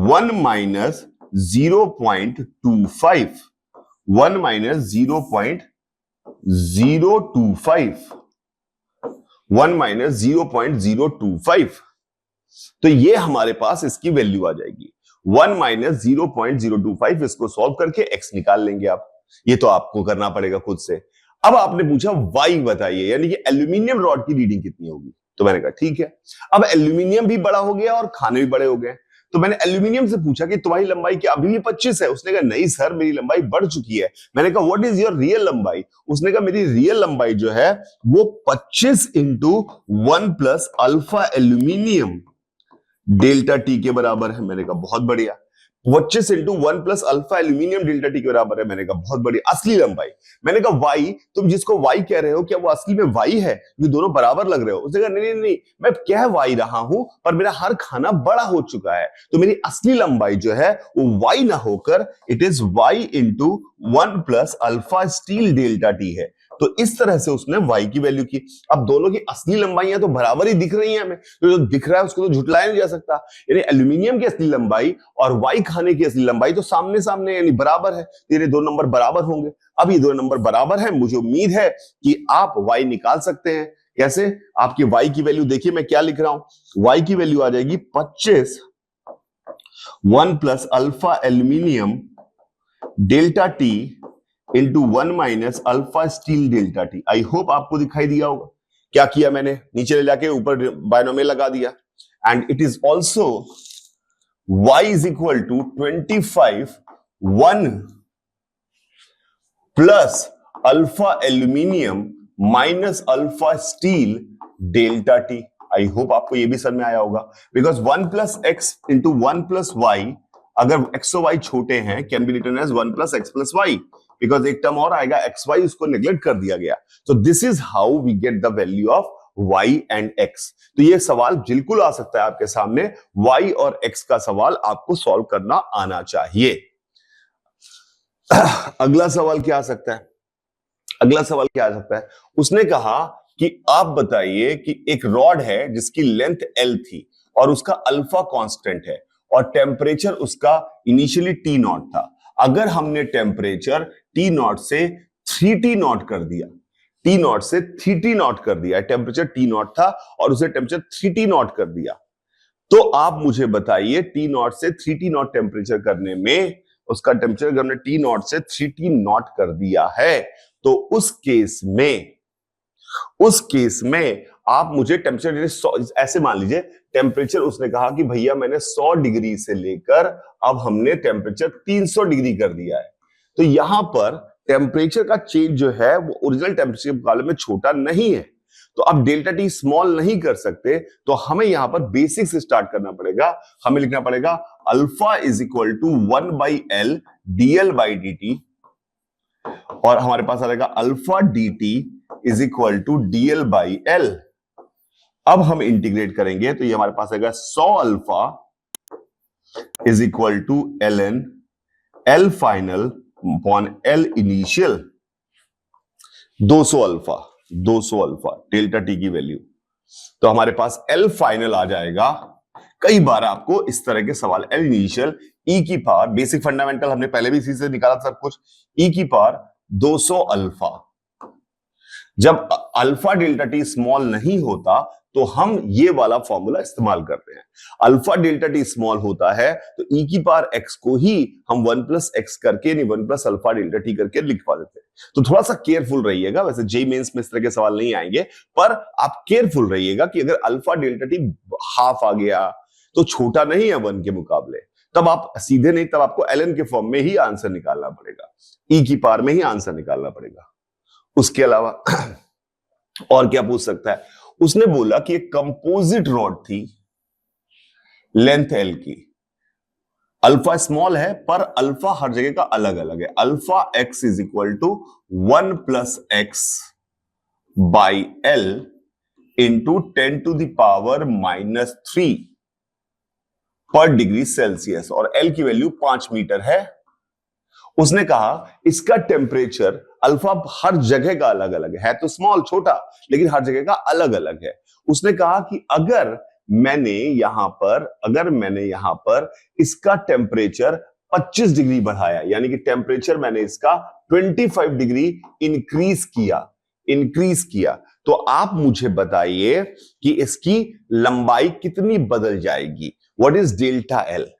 1 minus 0.25, 1 minus 0.025, 1 minus 0.025। तो ये हमारे पास इसकी वैल्यू आ जाएगी 1 माइनस 0.025। इसको सॉल्व करके x निकाल लेंगे आप, ये तो आपको करना पड़ेगा खुद से। अब आपने पूछा y बताइए, यानी कि एल्यूमिनियम रॉड की रीडिंग कितनी होगी। तो मैंने कहा ठीक है, अब एल्यूमिनियम भी बड़ा हो गया और खाने भी बड़े हो गए, तो मैंने एल्यूमिनियम से पूछा कि तुम्हारी लंबाई क्या अभी भी 25 है? उसने कहा नहीं सर, मेरी लंबाई बढ़ चुकी है। मैंने कहा व्हाट इज योर रियल लंबाई? उसने कहा मेरी रियल लंबाई जो है वो 25 into 1 plus alpha aluminium delta T के बराबर है। मैंने कहा बहुत बढ़िया। 25 into 1 plus alpha aluminium delta T के बराबर है। मैंने कहा बहुत बढ़िया। असली लंबाई, मैंने कहा वाई, तुम जिसको वाई कह रहे हो क्या वो असली में वाई है? ये दोनों बराबर लग रहे हो। उसने कहा नहीं नहीं, मैं कह वाई रहा हूं पर मेरा हर खाना बड़ा हो चुका है, तो मेरी असली लंबाई जो है वो वाई ना होकर it is y into 1 plus alpha steel delta t है। तो इस तरह से उसने y की वैल्यू की। अब दोनों की असली लंबाइयां तो बराबर ही दिख रही हैं हमें, तो जो दिख रहा है उसको तो झुटलाया नहीं जा सकता। यानी एल्यूमिनियम की असली लंबाई और y खाने की असली लंबाई तो सामने सामने यानी बराबर है, तो ये दो नंबर बराबर होंगे। अब ये दो नंबर बराबर है, मुझे उम्मीद है कि आप y निकाल सकते हैं। कैसे? आपकी y की वैल्यू देखिए, मैं क्या लिख रहा हूं। y की वैल्यू आ जाएगी 25 1 plus alpha aluminium delta T into 1 minus alpha steel delta t. I hope आपको दिखाई दिया होगा। क्या किया मैंने? नीचे ले जाके ऊपर बायनोमियल लगा दिया। And it is also y is equal to 25 1 plus alpha aluminium minus alpha steel delta t. I hope आपको ये भी समझ में आया होगा, because 1 plus x into 1 plus y, अगर एक्स और वाई छोटे हैं can be written as 1 plus x plus y, because एक टर्म और आएगा एक्स वाई, उसको नेग्लेक्ट कर दिया गया। So this is how we get the value of y and x। तो ये सवाल बिल्कुल आ सकता है आपके सामने, y और x का सवाल आपको सॉल्व करना आना चाहिए। अगला सवाल क्या आ सकता है? अगला सवाल क्या आ सकता है? उसने कहा कि आप बताइए कि एक रॉड है जिसकी लेंथ l थी और उसका अल्फा कांस्टेंट है और टेम्परेचर उसका इनिशियली T0 था। अगर हमने टेम्परेचर T0 से 3T0 कर दिया, T0 से 3T0 कर दिया, टेम्परेचर T0 था और उसे टेम्परेचर 3T0 कर दिया, तो आप मुझे बताइए T0 से 3T0 टेम्परेचर करने में उसका टेम्परेचर हमने T0 से 3T0 कर दिया है, तो उस केस में आप मुझे टेम्परेचर ऐसे मान लीजिए, टेम्परेचर उसने कहा कि भैया मैंने 100 डिग्री से लेकर अब हमने टेम्परेचर 300 डिग्री कर दिया है, तो यहां पर टेम्परेचर का चेंज जो है वो ओरिजिनल टेम्परेचर के मुकाबले में छोटा नहीं है। तो अब डेल्टा टी स्मॉल नहीं कर सकते, तो हमें यहां पर बेसिक से स्टार्ट करना पड़ेगा। हमें लिखना पड़ेगा alpha is equal to 1/L dl/dt, और हमारे पास आ जाएगा alpha dt is equal to dl/L। अब हम इंटीग्रेट करेंगे तो ये हमारे पास आएगा 100 alpha is equal to ln L final upon L initial 200 alpha, 200 alpha delta t की वैल्यू। तो हमारे पास एल फाइनल आ जाएगा। कई बार आपको इस तरह के सवाल, एल इनिशियल ई की पावर, बेसिक फंडामेंटल हमने पहले भी इसी से निकाला सब कुछ, ई की पावर 200 अल्फा। जब अल्फा डेल्टा टी स्मॉल नहीं होता तो हम ये वाला फॉर्मूला इस्तेमाल करते हैं। अल्फा डेल्टा टी स्मॉल होता है तो ई की पावर एक्स को ही हम 1 प्लस एक्स करके, नहीं 1 प्लस अल्फा डेल्टा टी करके लिख पा देते हैं। तो थोड़ा सा केयरफुल रहिएगा। वैसे जेईई मेंस में इस तरह के सवाल नहीं आएंगे, पर आप केयरफुल रहिएगा कि अगर अल्फा डेल्टा टी हाफ आ गया तो छोटा नहीं है 1 के मुकाबले, तब आप सीधे नहीं, तब आपको एलएन के फॉर्म में ही आंसर निकालना पड़ेगा, ई की पावर में ही आंसर निकालना पड़ेगा। उसके अलावा और क्या पूछ सकता है? उसने बोला कि एक कंपोजिट रॉड थी लेंथ एल की, अल्फा स्मॉल है पर अल्फा हर जगह का अलग अलग है। Alpha x is equal to 1 plus x by L into 10 to the power -3 पर डिग्री सेल्सियस, और एल की वैल्यू 5 मीटर है। उसने कहा इसका टेम्परेचर अल्फा हर जगह का अलग अलग है तो स्मॉल छोटा, लेकिन हर जगह का अलग अलग है। उसने कहा कि अगर मैंने यहां पर इसका टेम्परेचर 25 डिग्री बढ़ाया, यानी कि टेम्परेचर मैंने इसका 25 डिग्री इंक्रीज किया, तो आप मुझे बताइए कि इसकी लंबाई कितनी बदल जाएगी। What is delta L?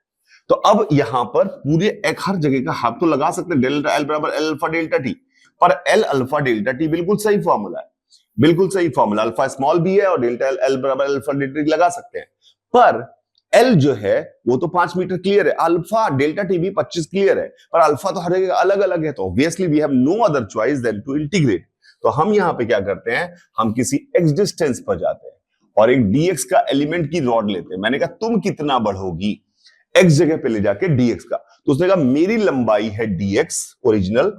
तो अब यहां पर पूरे एक हर जगह का हाथ तो लगा सकते हैं, डेल्टा एल बराबर एल अल्फा डेल्टा टी, पर एल अल्फा डेल्टा टी बिल्कुल सही फॉर्मूला है, बिल्कुल सही फॉर्मूला। अल्फा स्मॉल भी है और डेल्टा एल एल बराबर एल अल्फा डेल्टा टी लगा सकते हैं, पर एल जो है वो तो 5 मीटर क्लियर है, अल्फा डेल्टा टी भी 25 क्लियर है, पर अल्फा तो हर जगह अलग अलग है, तो obviously we have no other choice than to integrate. तो हम यहां पे क्या करते हैं, हम किसी एक्स डिस्टेंस पर जाते हैं और एक डीएक्स का एलिमेंट की रॉड लेते हैं। मैंने कहा तुम कितना बढ़ोगी, एक्स जगह पे ले जाके डीएक्स का, तो उसने कहा मेरी लंबाई है डीएक्स ओरिजिनल,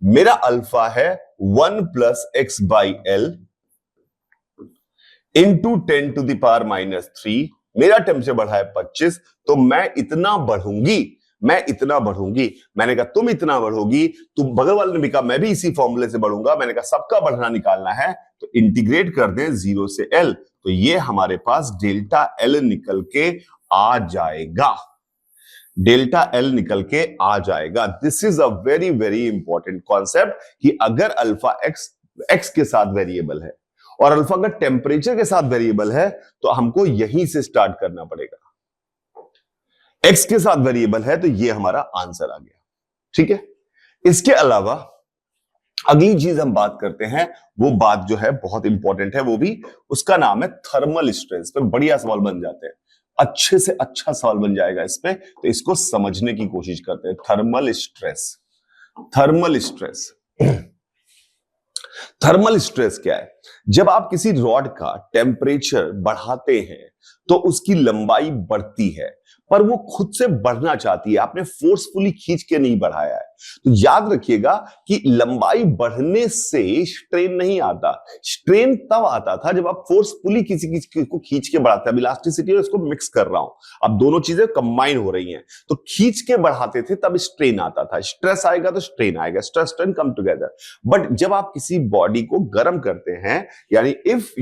मेरा अल्फा है 1 plus x by L into 10 to the power -3, मेरा टेम्परेचर बढ़ा है 25, तो मैं इतना बढ़ूंगी। मैंने कहा तुम इतना बढ़ोगी, तुम बगल वाले ने भी कहा मैं भी इसी फॉर्मूले से बढ़ूंगा। मैंने कहा सबका बढ़ना निकालना है तो इंटीग्रेट कर दें 0 से एल, तो ये हमारे पास डेल्टा एल निकल के आ जाएगा, डेल्टा एल निकल के आ जाएगा। This is a very very important concept कि अगर अल्फा एक्स के साथ वेरिएबल है और अल्फा का टेम्परेचर के साथ वेरिएबल है, तो हमको यहीं से स्टार्ट करना पड़ेगा। एक्स के साथ वेरिएबल है तो ये हमारा आंसर आ गया, ठीक है। इसके अलावा अगली चीज हम बात करते हैं, वो बात जो है बहुत इंपॉर्टेंट है, वो भी उसका नाम है थर्मल स्ट्रेस। पे बढ़िया सवाल बन जाते हैं, अच्छे से अच्छा सवाल बन जाएगा इस पे, तो इसको समझने की कोशिश करते हैं। थर्मल स्ट्रेस, थर्मल स्ट्रेस क्या है? जब आप किसी रॉड का टेम्परेचर बढ़ाते हैं तो उसकी लंबाई बढ़ती है, पर वो खुद से बढ़ना चाहती है, आपने फोर्सफुली खींच के नहीं बढ़ाया है। तो याद रखिएगा कि लंबाई बढ़ने से स्ट्रेन नहीं आता, स्ट्रेन तब आता था जब आप फोर्सफुली किसी को खींच के बढ़ाते हैं। इलास्टिसिटी और इसको मिक्स कर रहा हूं, अब दोनों चीजें कंबाइन हो रही हैं, तो खींच के बढ़ाते थे तब स्ट्रेन आता था, स्ट्रेस आएगा तो स्ट्रेन आएगा, stress strain come together. But जब आप किसी बॉडी को गर्म करते हैं, यानी if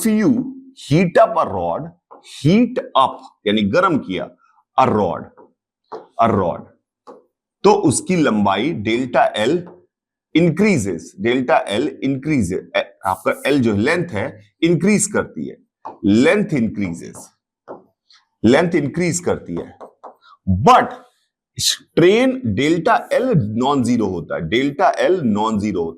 you heat up a rod, heat up यानी गर्म किया अ रॉड, तो उसकी लंबाई डेल्टा एल इंक्रीजेस, आपका एल जो लेंथ है इंक्रीज करती है, लेंथ इंक्रीज करती है, but strain delta L non zero होता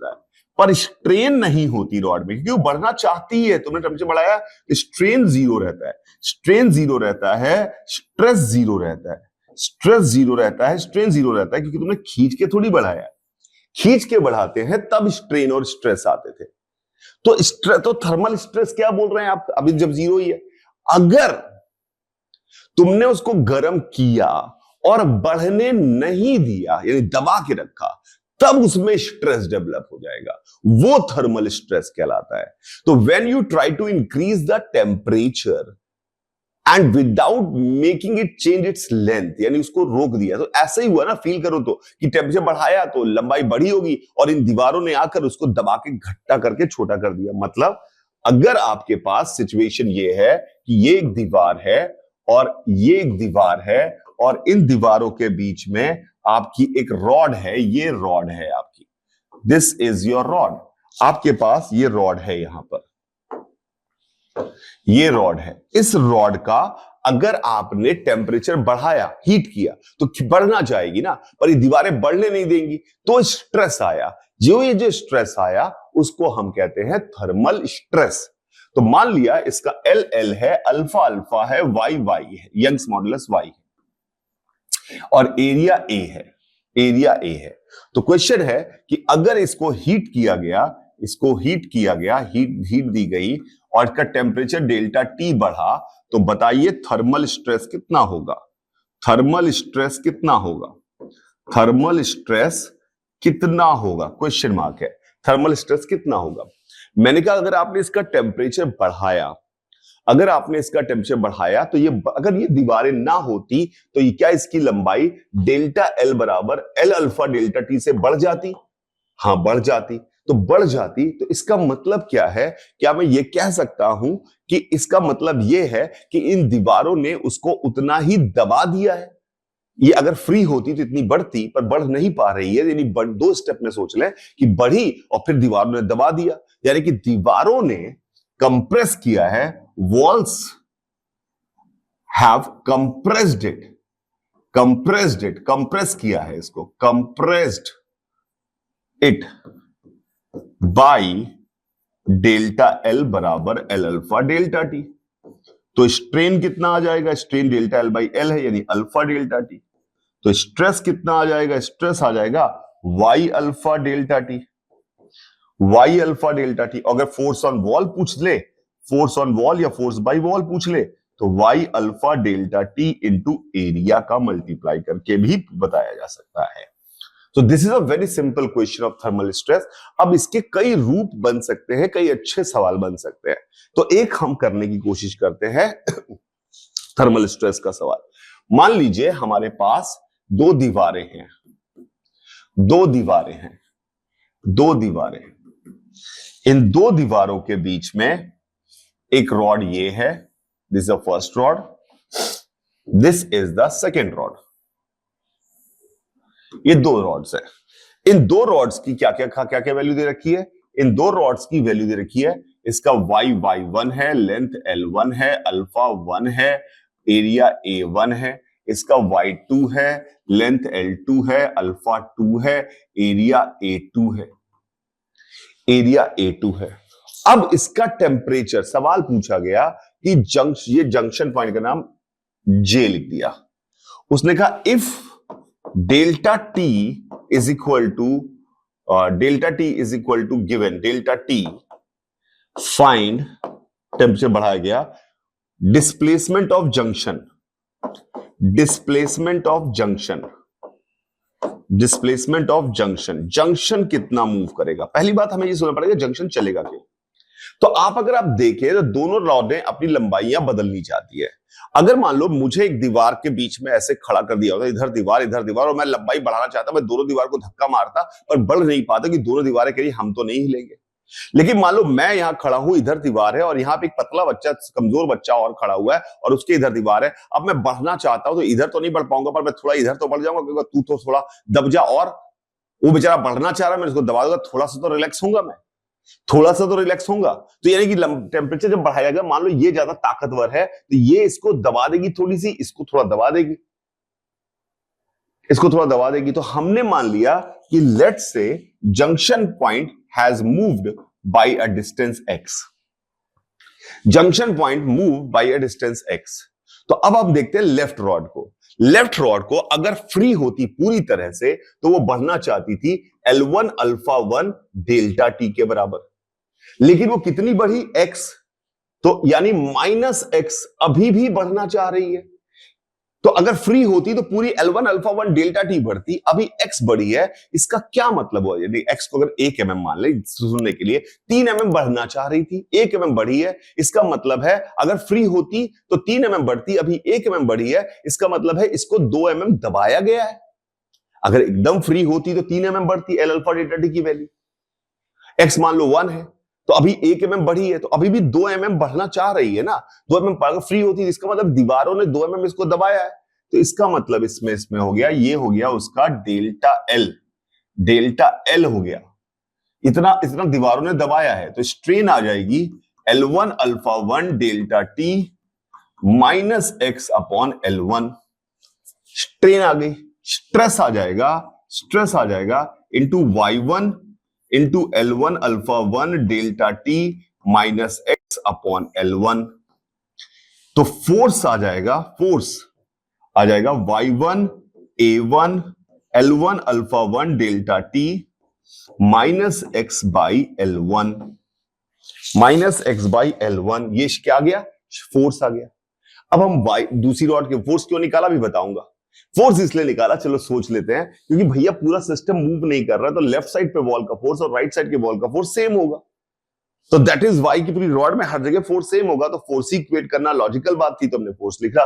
है, पर स्ट्रेन नहीं होती रॉड में, क्योंकि वो बढ़ना चाहती है। तुमने टेम्परेचर बढ़ाया, स्ट्रेन जीरो रहता है, स्ट्रेस जीरो रहता है, क्योंकि तुमने खींच के थोड़ी बढ़ाया, खींच के बढ़ाते हैं तब स्ट्रेन और स्ट्रेस आते थे। तो थर्मल स्ट्रेस क्या बोल रहे हैं आप, अभी जब जीरो ही है, अगर तुमने उसको गर्म किया और बढ़ने नहीं दिया, यानी दबा के रखा, तब उसमें स्ट्रेस डेवलप हो जाएगा, वो थर्मल स्ट्रेस कहलाता है। तो when you try to increase the temperature and without making it change its length, यानी उसको रोक दिया। तो ऐसा ही हुआ ना, फील करो तो, कि टेम्परेचर बढ़ाया तो लंबाई बढ़ी होगी और इन दीवारों ने आकर उसको दबा के घट्टा करके छोटा कर दिया। मतलब अगर आपके पास सिचुएशन ये है कि ये एक दीवार है और ये एक दीवार है और इन दीवारों के बीच में आपकी एक रॉड है, ये रॉड है आपकी, दिस इज योर रॉड। आपके पास ये रॉड है, यहां पर ये रॉड है। इस रॉड का अगर आपने टेम्परेचर बढ़ाया, हीट किया, तो बढ़ना चाहेगी ना, पर ये दीवारें बढ़ने नहीं देंगी, तो स्ट्रेस आया। ये जो स्ट्रेस आया उसको हम कहते हैं थर्मल स्ट्रेस। तो मान लिया इसका एल एल है, अल्फा अल्फा है, वाई वाई है, यंग्स मॉडुलस वाई है, और एरिया ए है, एरिया ए है। तो क्वेश्चन है कि अगर इसको हीट किया गया, हीट दी गई और इसका टेम्परेचर डेल्टा टी बढ़ा, तो बताइए थर्मल स्ट्रेस कितना होगा? थर्मल स्ट्रेस कितना होगा? थर्मल स्ट्रेस कितना होगा? क्वेश्चन मार्क है। थर्मल स्ट्रेस कितना होगा? मैंने कहा अगर आपने इसका टेम्परेचर बढ़ाया, तो ये, अगर ये दीवारें ना होती तो ये क्या, इसकी लंबाई डेल्टा एल बराबर एल अल्फा डेल्टा टी से बढ़ जाती? हाँ, बढ़ जाती। तो बढ़ जाती तो इसका मतलब क्या है? क्या मैं ये कह सकता हूं कि इसका मतलब ये है कि इन दीवारों ने उसको उतना ही दबा दिया है। ये अगर फ्री होती तो इतनी बढ़ती, पर बढ़ नहीं पा रही है, यानी दो स्टेप में सोच लें कि बढ़ी और फिर दीवारों ने दबा दिया, यानी कि दीवारों ने कंप्रेस किया है, walls have compressed it, compress किया है इसको, compressed it by delta L बराबर एल अल्फा डेल्टा टी। तो स्ट्रेन कितना आ जाएगा? Strain delta L by L है, यानी अल्फा डेल्टा टी। तो स्ट्रेस कितना आ जाएगा? स्ट्रेस आ जाएगा Y alpha delta T, Y alpha delta T. अगर फोर्स ऑन वॉल पूछ ले, फोर्स ऑन वॉल या फोर्स बाई वॉल पूछ ले, तो Y alpha delta T into area का मल्टीप्लाई करके भी बताया जा सकता है। तो this is a very simple question of thermal stress. अब इसके कई रूप बन सकते हैं, कई अच्छे सवाल बन सकते हैं। तो एक हम करने की कोशिश करते हैं थर्मल स्ट्रेस का सवाल। मान लीजिए हमारे पास दो दीवारें हैं, इन दो दीवारों के बीच में एक रॉड ये है, this is the first rod, this is the second rod. ये दो रॉड्स है। इन दो रॉड्स की क्या क्या वैल्यू दे रखी है? इन दो रॉड्स की वैल्यू दे रखी है, इसका y1 है, लेंथ L1 है, अल्फा 1 है, एरिया A1 है, इसका y2 है, लेंथ L2 है, अल्फा 2 है, एरिया A2 है, अब इसका टेम्परेचर, सवाल पूछा गया कि ये जंक्शन पॉइंट का नाम J लिख दिया। उसने कहा if delta T is equal to given delta T, find, temperature बढ़ाया गया, डिस्प्लेसमेंट ऑफ जंक्शन, जंक्शन कितना मूव करेगा? पहली बात हमें ये सोचना पड़ेगा जंक्शन चलेगा क्यों। तो अगर आप देखें तो दोनों रॉडें अपनी लंबाइयां बदलनी चाहती है। अगर मान लो मुझे एक दीवार के बीच में ऐसे खड़ा कर दिया होता, इधर दीवार, और मैं लंबाई बढ़ाना चाहता, मैं दोनों दीवार को धक्का मारता पर बढ़ नहीं पाता कि दोनों दीवारें कह रही हम तो नहीं हिलेंगे। लेकिन मान लो मैं यहां खड़ा हूं, इधर दीवार है और यहां पे एक पतला बच्चा, कमजोर बच्चा और खड़ा हुआ है और उसके इधर दीवार है। अब मैं बढ़ना चाहता हूं तो इधर तो नहीं बढ़ पाऊंगा, पर मैं थोड़ा इधर तो बढ़ जाऊंगा, क्योंकि तू तो थोड़ा दब जा, और वो बेचारा बढ़ना चाह रहा है, मैं इसको दबा दूंगा, थोड़ा सा तो रिलैक्स होगा, तो यानी कि टेम्परेचर जब बढ़ाया गया, मान लो ये ज्यादा ताकतवर है तो ये इसको दबा देगी थोड़ी सी, इसको थोड़ा दबा देगी, तो हमने मान लिया कि let's say junction point has moved by a distance x, तो अब आप देखते हैं लेफ्ट रॉड को अगर फ्री होती पूरी तरह से तो वो बढ़ना चाहती थी L1 अल्फा 1 डेल्टा टी के बराबर, लेकिन वो कितनी बढ़ी? x, तो यानी -x अभी भी बढ़ना चाह रही है। तो अगर फ्री होती तो पूरी L1 अल्फा 1 डेल्टा टी बढ़ती, अभी x बड़ी है, इसका क्या मतलब हुआ? यदि x को अगर 1 mm मान ले सुनने के लिए, 3 mm बढ़ना चाह रही थी, 1 mm बढ़ी है, इसका मतलब है अगर फ्री होती तो 3 mm बढ़ती, अभी 1 mm बढ़ी है, इसका मतलब है इसको 2 mm दबाया गया है। अगर एकदम फ्री होती तो 3 mm बढ़ती L अल्फा डेल्टा टी की वैल्यू, x मान लो 1 है तो अभी 1 mm बढ़ी है, तो अभी भी 2 mm बढ़ना चाह रही है ना, 2 mm अगर फ्री होती तो इसका मतलब दीवारों ने 2 mm इसको दबाया है, तो इसका मतलब इसमें हो गया, ये हो गया उसका डेल्टा एल हो गया, इतना दीवारों ने दबाया है, तो स्ट्रेन आ जाएगी L1 alpha 1 delta T minus X upon L1, strain आ गई, स्ट्रेस आ जाएगा into y1 into L1 alpha 1 delta T minus X upon L1, तो फोर्स आ जाएगा y1 a1 L1 alpha 1 delta T minus X by L1, ये क्या आ गया? फोर्स आ गया। अब हम दूसरी रॉड के फोर्स क्यों निकाला भी बताऊंगा। फोर्स इसलिए निकाला, चलो सोच लेते हैं, क्योंकि भैया पूरा सिस्टम मूव नहीं कर रहा, तो लेफ्ट साइड पे वॉल का फोर्स और राइट साइड के वॉल का फोर्स सेम होगा, तो दैट इज वाई की पूरी रॉड में हर जगह फोर्स सेम होगा, तो फोर्स ही इक्वेट करना लॉजिकल बात थी, तो हमने फोर्स लिखा।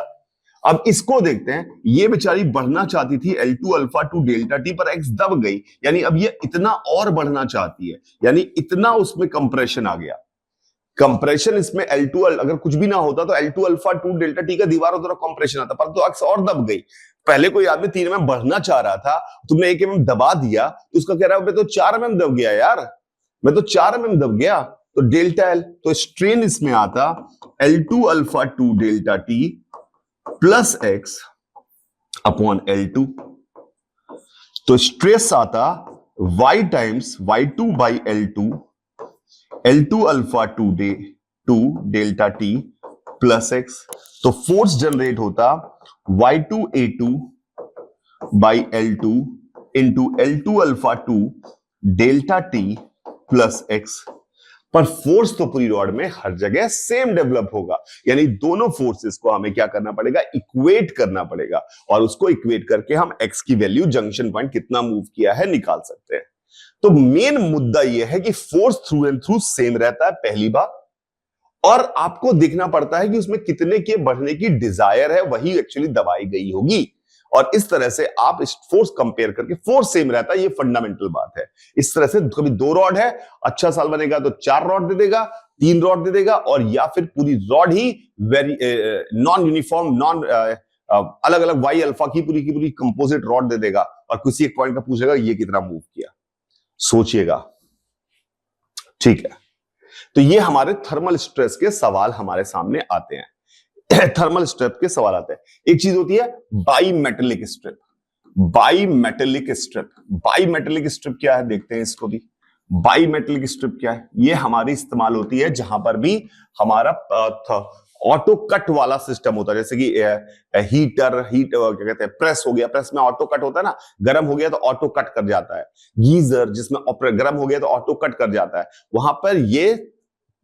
अब इसको देखते हैं, ये बेचारी बढ़ना चाहती थी L2 अल्फा 2 डेल्टा टी पर x दब गई, यानी अब ये इतना और बढ़ना चाहती है, यानी इतना उसमें कंप्रेशन आ गया। कंप्रेशन इसमें L2 अगर कुछ भी ना होता तो L2 अल्फा 2 डेल्टा टी का दीवार उधर कंप्रेशन आता, पर तो x और दब गई। पहले कोई आदमी 3 mm बढ़ना चाह रहा था, तुमने 1 mm दबा दिया, तो उसका कह रहा है मैं तो 4 mm दब गया यार, मैं तो 4 mm दब गया, तो डेल्टा एल, तो स्ट्रेन इसमें आता L2 alpha 2 delta T plus x upon L2, तो स्ट्रेस आता y times y2 by L2 alpha 2 delta T plus x, तो फोर्स जनरेट होता y2 a2 by L2 into L2 alpha 2 delta T plus x, पर force तो पूरी rod में हर जगह same develop होगा, यानी दोनों फोर्सेस को हमें क्या करना पड़ेगा? इक्वेट करना पड़ेगा, और उसको इक्वेट करके हम x की वैल्यू जंक्शन पॉइंट कितना मूव किया है निकाल सकते हैं। तो मेन मुद्दा यह है कि force through and through same रहता है, पहली बात, और आपको देखना पड़ता है कि उसमें कितने के बढ़ने की डिजायर है, वही एक्चुअली दबाई गई होगी, और इस तरह से आप इस फोर्स कंपेयर करके फोर्स सेम रहता है, ये फंडामेंटल बात है। इस तरह से कभी 2 रॉड है, अच्छा साल बनेगा तो 4 रॉड दे देगा, 3 रॉड दे देगा, और या फिर पूरी रॉड ही वेरी नॉन यूनिफॉर्म, नॉन अलग अलग वाई अल्फा की पूरी कंपोजिट रॉड दे देगा, और किसी एक पॉइंट का पूछेगा ये कितना मूव किया, सोचिएगा, ठीक है। तो ये हमारे थर्मल स्ट्रेस के सवाल हमारे सामने आते हैं। थर्मल स्ट्रेप के सवाल आते हैं। एक चीज होती है बाईमेटेलिक स्ट्रिप। बाईमेटेलिक स्ट्रिप क्या है, देखते हैं इसको भी। बाईमेटेलिक स्ट्रिप क्या है? ये हमारी इस्तेमाल होती है जहां पर भी हमारा ऑटो कट वाला सिस्टम होता है, जैसे कि हीटर क्या कहते हैं, प्रेस हो गया, प्रेस में ऑटो कट होता है ना, गर्म हो गया तो ऑटो कट कर जाता है। गीजर जिसमें गर्म हो गया तो ऑटो कट कर जाता है, वहां पर ये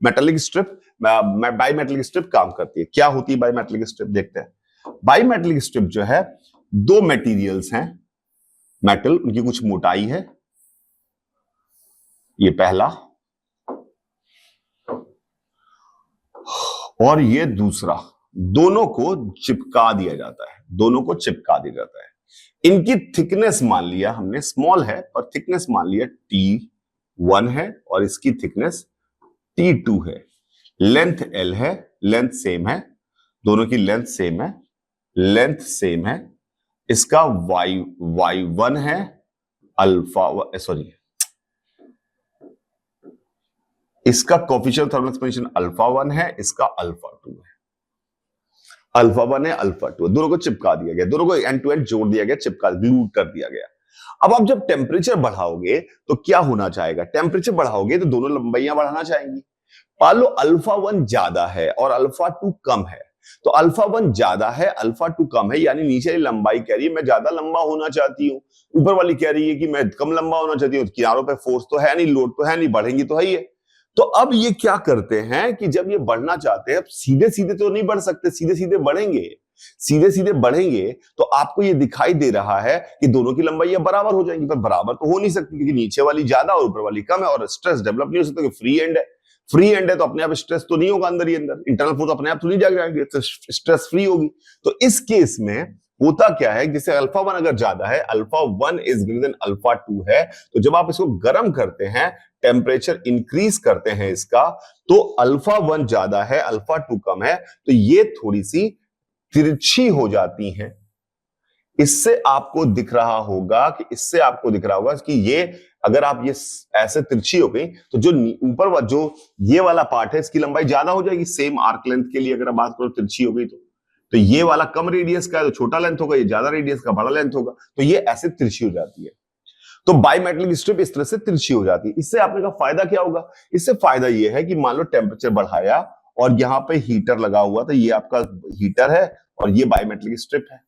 मेटेलिक स्ट्रिप, बाईमेटेलिक स्ट्रिप काम करती है। क्या होती है बाईमेटेलिक स्ट्रिप, देखते हैं। बाईमेटेलिक स्ट्रिप जो है, 2 मटेरियल्स हैं मेटल, उनकी कुछ मोटाई है, ये पहला, और ये दूसरा, दोनों को चिपका दिया जाता है। इनकी थिकनेस मान लिया हमने स्मॉल है, पर थिकनेस मान लिया T1 है, और इसकी थिकनेस T2 है। लेंथ L है, लेंथ सेम है, दोनों की लेंथ सेम है। इसका y1 है, इसका कोएफिशिएंट थर्मल एक्सपेंशन α1 है, इसका α2 है। α1 है, α2 है, दोनों को चिपका दिया गया, दोनों को एंड टू एंड जोड़ दिया गया, ग्लू कर दिया गया। अब आप जब टेम्परेचर बढ़ाओगे तो क्या होना चाहेगा? टेम्परेचर बढ़ाओगे तो दोनों लंबाइयां बढ़ाना चाहेंगी। मान लो α1 ज्यादा है और α2 कम है, तो α1 ज्यादा है, α2 कम है, यानी नीचे वाली लंबाई कह रही है मैं ज्यादा लंबा होना चाहती हूँ, ऊपर वाली कह रही है कि मैं कम लंबा होना चाहती हूँ। किनारों पे फोर्स तो है नहीं, लोड तो है नहीं, बढ़ेंगी तो है ही है। तो अब ये क्या करते हैं कि जब ये बढ़ना चाहते हैं, सीधे सीधे तो नहीं बढ़ सकते, सीधे सीधे बढ़ेंगे सीधे सीधे बढ़ेंगे तो आपको ये दिखाई दे रहा है कि दोनों की लंबाई बराबर हो जाएंगी, पर बराबर तो हो नहीं सकती क्योंकि नीचे वाली ज्यादा और ऊपर वाली कम है और स्ट्रेस डेवलप नहीं हो सकता क्योंकि फ्री एंड है। फ्री एंड है तो अपने आप स्ट्रेस तो नहीं होगा अंदर ही अंदर, इंटरनल फोर्स अपने आप तो नहीं जाएंगे, तो स्ट्रेस फ्री होगी। तो इस केस में होता क्या है, जैसे अल्फा 1 अगर ज्यादा है, alpha 1 is greater than alpha 2 है, तो जब आप इसको गर्म करते हैं, टेम्परेचर इंक्रीज करते हैं इसका, तो अल्फा 1 ज्यादा है, अल्फा 2 कम है, तो ये थोड़ी सी तिरछी हो जाती हैं। इससे आपको दिख रहा होगा कि ये अगर आप ये ऐसे तिरछी हो गई तो जो ऊपर जो ये वाला पार्ट है इसकी लंबाई ज्यादा हो जाएगी। सेम आर्क लेंथ के लिए अगर आप बात करो तिरछी हो गई तो ये वाला कम रेडियस का है तो छोटा लेंथ होगा, ये ज्यादा रेडियस का बड़ा लेंथ होगा, तो ये ऐसे तिरछी हो जाती है। तो बाइमेटलिक स्ट्रिप इस तरह से तिरछी हो जाती है। इससे आपने का फायदा क्या होगा? इससे फायदा ये है कि मान लो टेम्परेचर बढ़ाया और यहाँ पे हीटर लगा हुआ, तो ये आपका हीटर है और ये बायोमेट्रिक स्ट्रिप है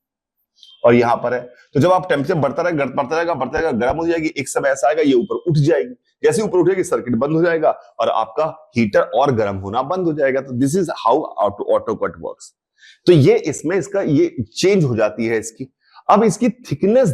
और यहां पर है। तो जब आप टेम्परेचर बढ़ता रहेगा गर्म हो जाएगी, एक समय ऐसा आएगा ये ऊपर उठ जाएगी, जैसे ऊपर उठेगी सर्किट बंद हो जाएगा और आपका हीटर और गर्म होना बंद हो जाएगा। तो this is how auto cut works. तो ये इसमें इसका ये चेंज हो जाती है इसकी। अब इसकी थिकनेस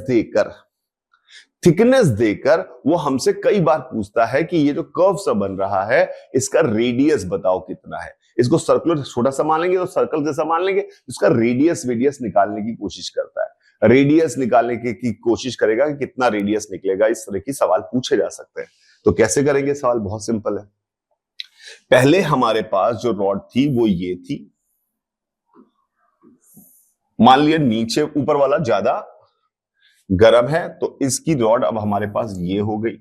देकर वो हमसे कई बार पूछता है कि ये जो कर्व सा बन रहा है इसका रेडियस बताओ कितना है। इसको सर्कुलर छोटा सा मान लेंगे तो सर्कल जैसा मान लेंगे, इसका रेडियस निकालने की कोशिश करता है। रेडियस निकालने की कोशिश करेगा कि कितना रेडियस निकलेगा। इस तरह की सवाल पूछे जा सकते हैं। तो कैसे करेंगे सवाल? बहुत सिंपल है। पहले हमारे पास जो रॉड थी वो ये थी, मान लिया नीचे ऊपर वाला ज्यादा गर्म है तो इसकी रॉड अब हमारे पास ये हो गई,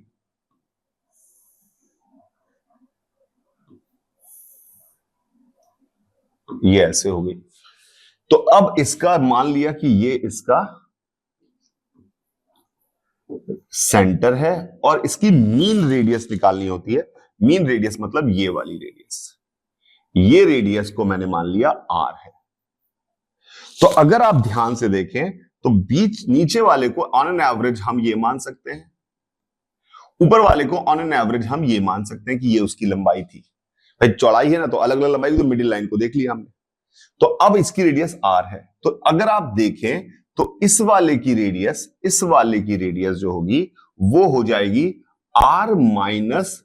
ये ऐसे हो गई। तो अब इसका मान लिया कि ये इसका सेंटर है और इसकी मीन रेडियस निकालनी होती है। मीन रेडियस मतलब ये वाली रेडियस, ये रेडियस को मैंने मान लिया r है। तो अगर आप ध्यान से देखें तो बीच नीचे वाले को ऑन एन एवरेज हम ये मान सकते हैं, ऊपर वाले को ऑन एन एवरेज हम ये मान सकते हैं कि ये उसकी लंबाई थी। भाई चौड़ाई है ना, तो अलग अलग लंबाई, तो मिडिल लाइन को देख लिया हमने। तो अब इसकी रेडियस r है। तो अगर आप देखें तो इस वाले की रेडियस जो होगी वो हो जाएगी r माइनस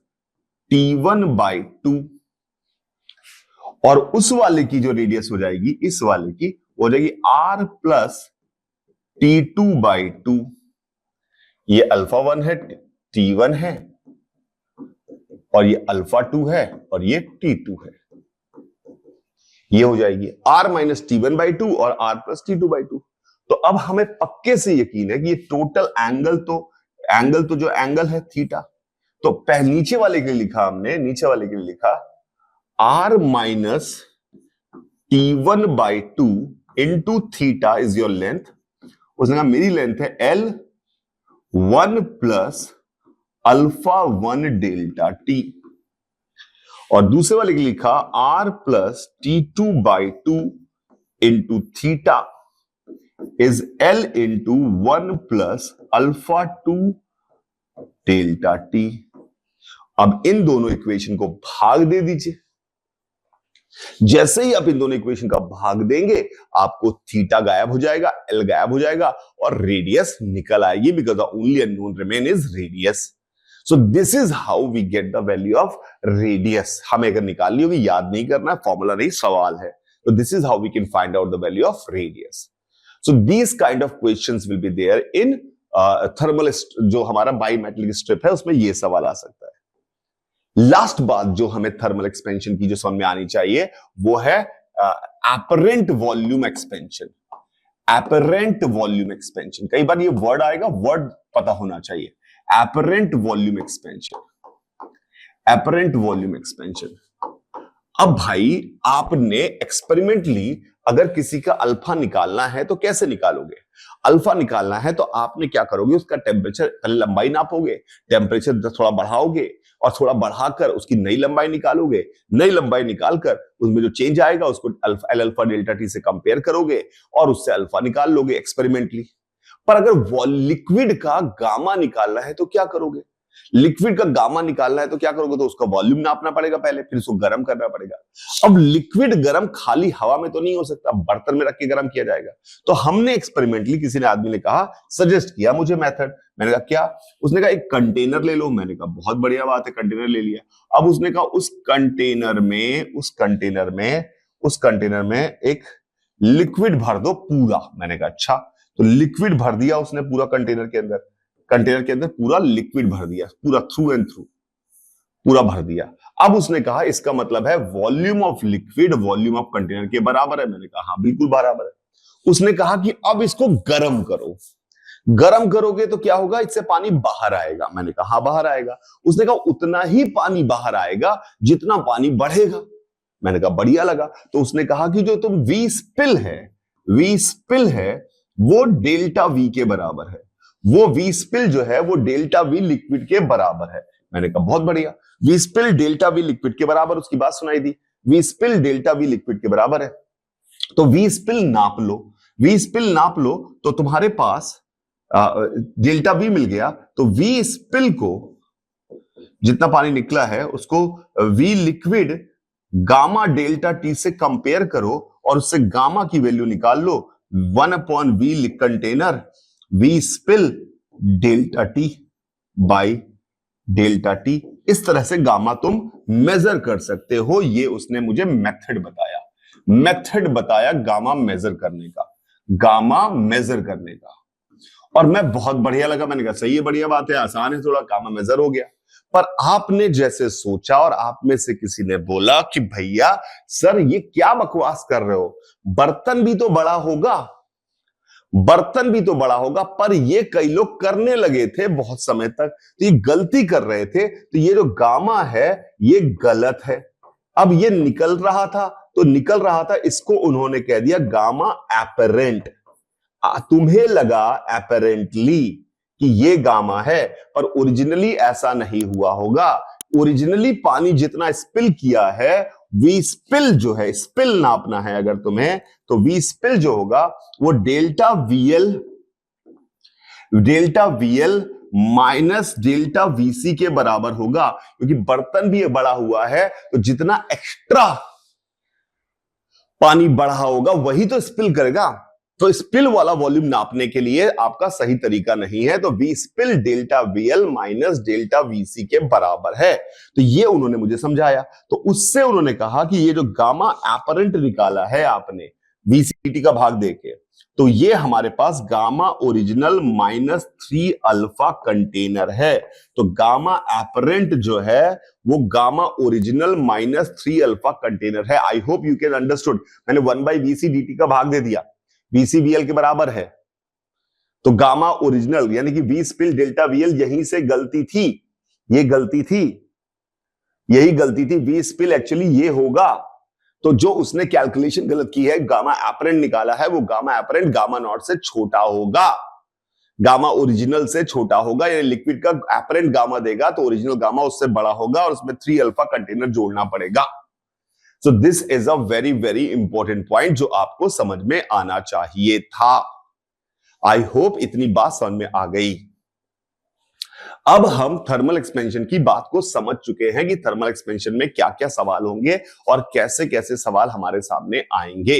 T1/2 और उस वाले की जो रेडियस हो जाएगी, इस वाले की हो जाएगी r प्लस T2/2। ये अल्फा 1 है, T1 है और ये अल्फा 2 है और ये T2 है। ये हो जाएगी r माइनस T1/2 और r प्लस T2/2। तो अब हमें पक्के से यकीन है कि ये टोटल एंगल तो जो एंगल है थीटा। तो पहले नीचे वाले के लिए लिखा r minus T1/2 into theta is your length. उसने कहा मेरी लेंथ है L1 plus alpha 1 delta T, और दूसरे वाले के लिखा r plus T2/2 into theta is L into 1 plus alpha 2 delta T। अब इन दोनों इक्वेशन को भाग दे दीजिए। जैसे ही आप इन दोनों इक्वेशन का भाग देंगे आपको थीटा गायब हो जाएगा, L गायब हो जाएगा और रेडियस निकल आएगी, because the only unknown remain is radius. So this is how we get the value of radius. हमें अगर निकालनी होगी, याद नहीं करना, फॉर्मूला नहीं, सवाल है। तो this is how we can find out the value of radius. So these kind of questions will be there in thermal, जो हमारा बायोमेट्रिक स्ट्रिप है उसमें ये सवाल आ सकता है। लास्ट बात जो हमें थर्मल एक्सपेंशन की जो समझ में आनी चाहिए वो है apparent volume expansion. Apparent volume expansion, कई बार ये वर्ड आएगा, वर्ड पता होना चाहिए। Apparent volume expansion. अब भाई आपने एक्सपेरिमेंटली अगर किसी का अल्फा निकालना है तो कैसे निकालोगे? अल्फा निकालना है तो आपने क्या करोगे, उसका टेम्परेचर, लंबाई नापोगे, टेम्परेचर थोड़ा बढ़ाओगे और थोड़ा बढ़ाकर उसकी नई लंबाई निकालोगे। नई लंबाई निकालकर उसमें जो चेंज आएगा उसको एल अल्फा डेल्टा टी से कंपेयर करोगे और उससे अल्फा निकाल लोगे एक्सपेरिमेंटली। पर अगर लिक्विड का गामा निकालना है तो क्या करोगे? लिक्विड का गामा निकालना है तो क्या करोगे, तो उसका वॉल्यूम नापना पड़ेगा पहले, फिर उसको गर्म करना पड़ेगा। अब लिक्विड गर्म खाली हवा में तो नहीं हो सकता, बर्तन में रख के गर्म किया जाएगा। तो हमने एक्सपेरिमेंटली, किसी ने आदमी ने कहा, सजेस्ट किया मुझे मेथड। मैंने कहा क्या? उसने कहा एक कंटेनर ले लो। मैंने कहा बहुत बढ़िया बात है, कंटेनर ले लिया। अब उसने कहा उस कंटेनर में एक लिक्विड भर दो पूरा। मैंने कहा अच्छा। तो लिक्विड भर दिया उसने पूरा कंटेनर के अंदर पूरा लिक्विड भर दिया, पूरा थ्रू एंड थ्रू पूरा भर दिया। अब उसने कहा इसका मतलब है volume of liquid volume of container के बराबर है। मैंने कहा हाँ बिल्कुल बराबर है। उसने कहा कि अब इसको गर्म करो। गर्म करोगे तो क्या होगा, इससे पानी बाहर आएगा। मैंने कहा हाँ बाहर आएगा। उसने कहा उतना ही पानी बाहर आएगा जितना पानी बढ़ेगा। मैंने कहा बढ़िया लगा। तो उसने कहा कि जो तुम वी स्पिल है वो डेल्टा वी के बराबर है। वो वी स्पिल जो है वो डेल्टा वी लिक्विड के बराबर है। मैंने कहा बहुत बढ़िया। V spill delta V liquid के बराबर, उसकी बात सुनाई दी। V spill delta V liquid के बराबर है। तो वी स्पिल नाप लो तो तुम्हारे पास डेल्टा वी मिल गया। तो वी स्पिल को, जितना पानी निकला है उसको V liquid gamma delta T से कंपेयर करो और उससे गामा की वैल्यू निकाल लो। 1/v container V spill delta T by delta T. इस तरह से गामा तुम मेजर कर सकते हो। ये उसने मुझे मेथड बताया गामा मेजर करने का। और मैं बहुत बढ़िया लगा। मैंने कहा सही है, बढ़िया बात है, आसान है, थोड़ा गामा मेजर हो गया। पर आपने जैसे सोचा और आप में से किसी ने बोला कि भैया सर ये क्या बकवास कर रहे हो, बर्तन भी तो बड़ा होगा। पर ये कई लोग करने लगे थे बहुत समय तक, तो ये गलती कर रहे थे। तो ये जो गामा है ये गलत है। अब ये निकल रहा था, इसको उन्होंने कह दिया गामा एपरेंट। तुम्हें लगा एपरेंटली कि ये गामा है, पर ओरिजिनली ऐसा नहीं हुआ होगा। ओरिजिनली पानी जितना स्पिल किया है, वी स्पिल जो है, स्पिल नापना है अगर तुम्हें, तो वी स्पिल जो होगा वो delta V L minus delta V C के बराबर होगा। क्योंकि बर्तन भी बड़ा हुआ है तो जितना एक्स्ट्रा पानी बढ़ा होगा वही तो स्पिल करेगा। तो स्पिल वाला वॉल्यूम नापने के लिए आपका सही तरीका नहीं है। तो V spill delta V L minus delta V C के बराबर है। तो ये उन्होंने मुझे समझाया। तो उससे उन्होंने कहा कि ये जो गामा एपरेंट निकाला है आपने वीसीटी का भाग देके, तो ये हमारे पास gamma original minus 3 alpha container है। तो गामा एपरेंट जो है वो gamma original minus 3 alpha container है। I hope you can understood. मैंने 1/VC dt का भाग दे दिया, VCVL के बराबर है। तो गामा ओरिजिनल यानी कि वी स्पिल डेल्टा वीएल, यहीं से गलती थी, यही गलती थी। वी स्पिल एक्चुअली ये होगा। तो जो उसने कैलकुलेशन गलत की है, गामा एपरेंट निकाला है, वो गामा एपरेंट गामा नॉट से छोटा होगा, गामा ओरिजिनल से छोटा होगा। ये लिक्विड का एपरेंट गामा देगा तो ओरिजिनल गामा उससे बड़ा होगा और उसमें 3 अल्फा कंटेनर जोड़ना पड़ेगा। सो this is a very very important point जो आपको समझ में आना चाहिए था। आई होप इतनी बात समझ में आ गई। अब हम थर्मल एक्सपेंशन की बात को समझ चुके हैं कि थर्मल एक्सपेंशन में क्या क्या सवाल होंगे और कैसे कैसे सवाल हमारे सामने आएंगे।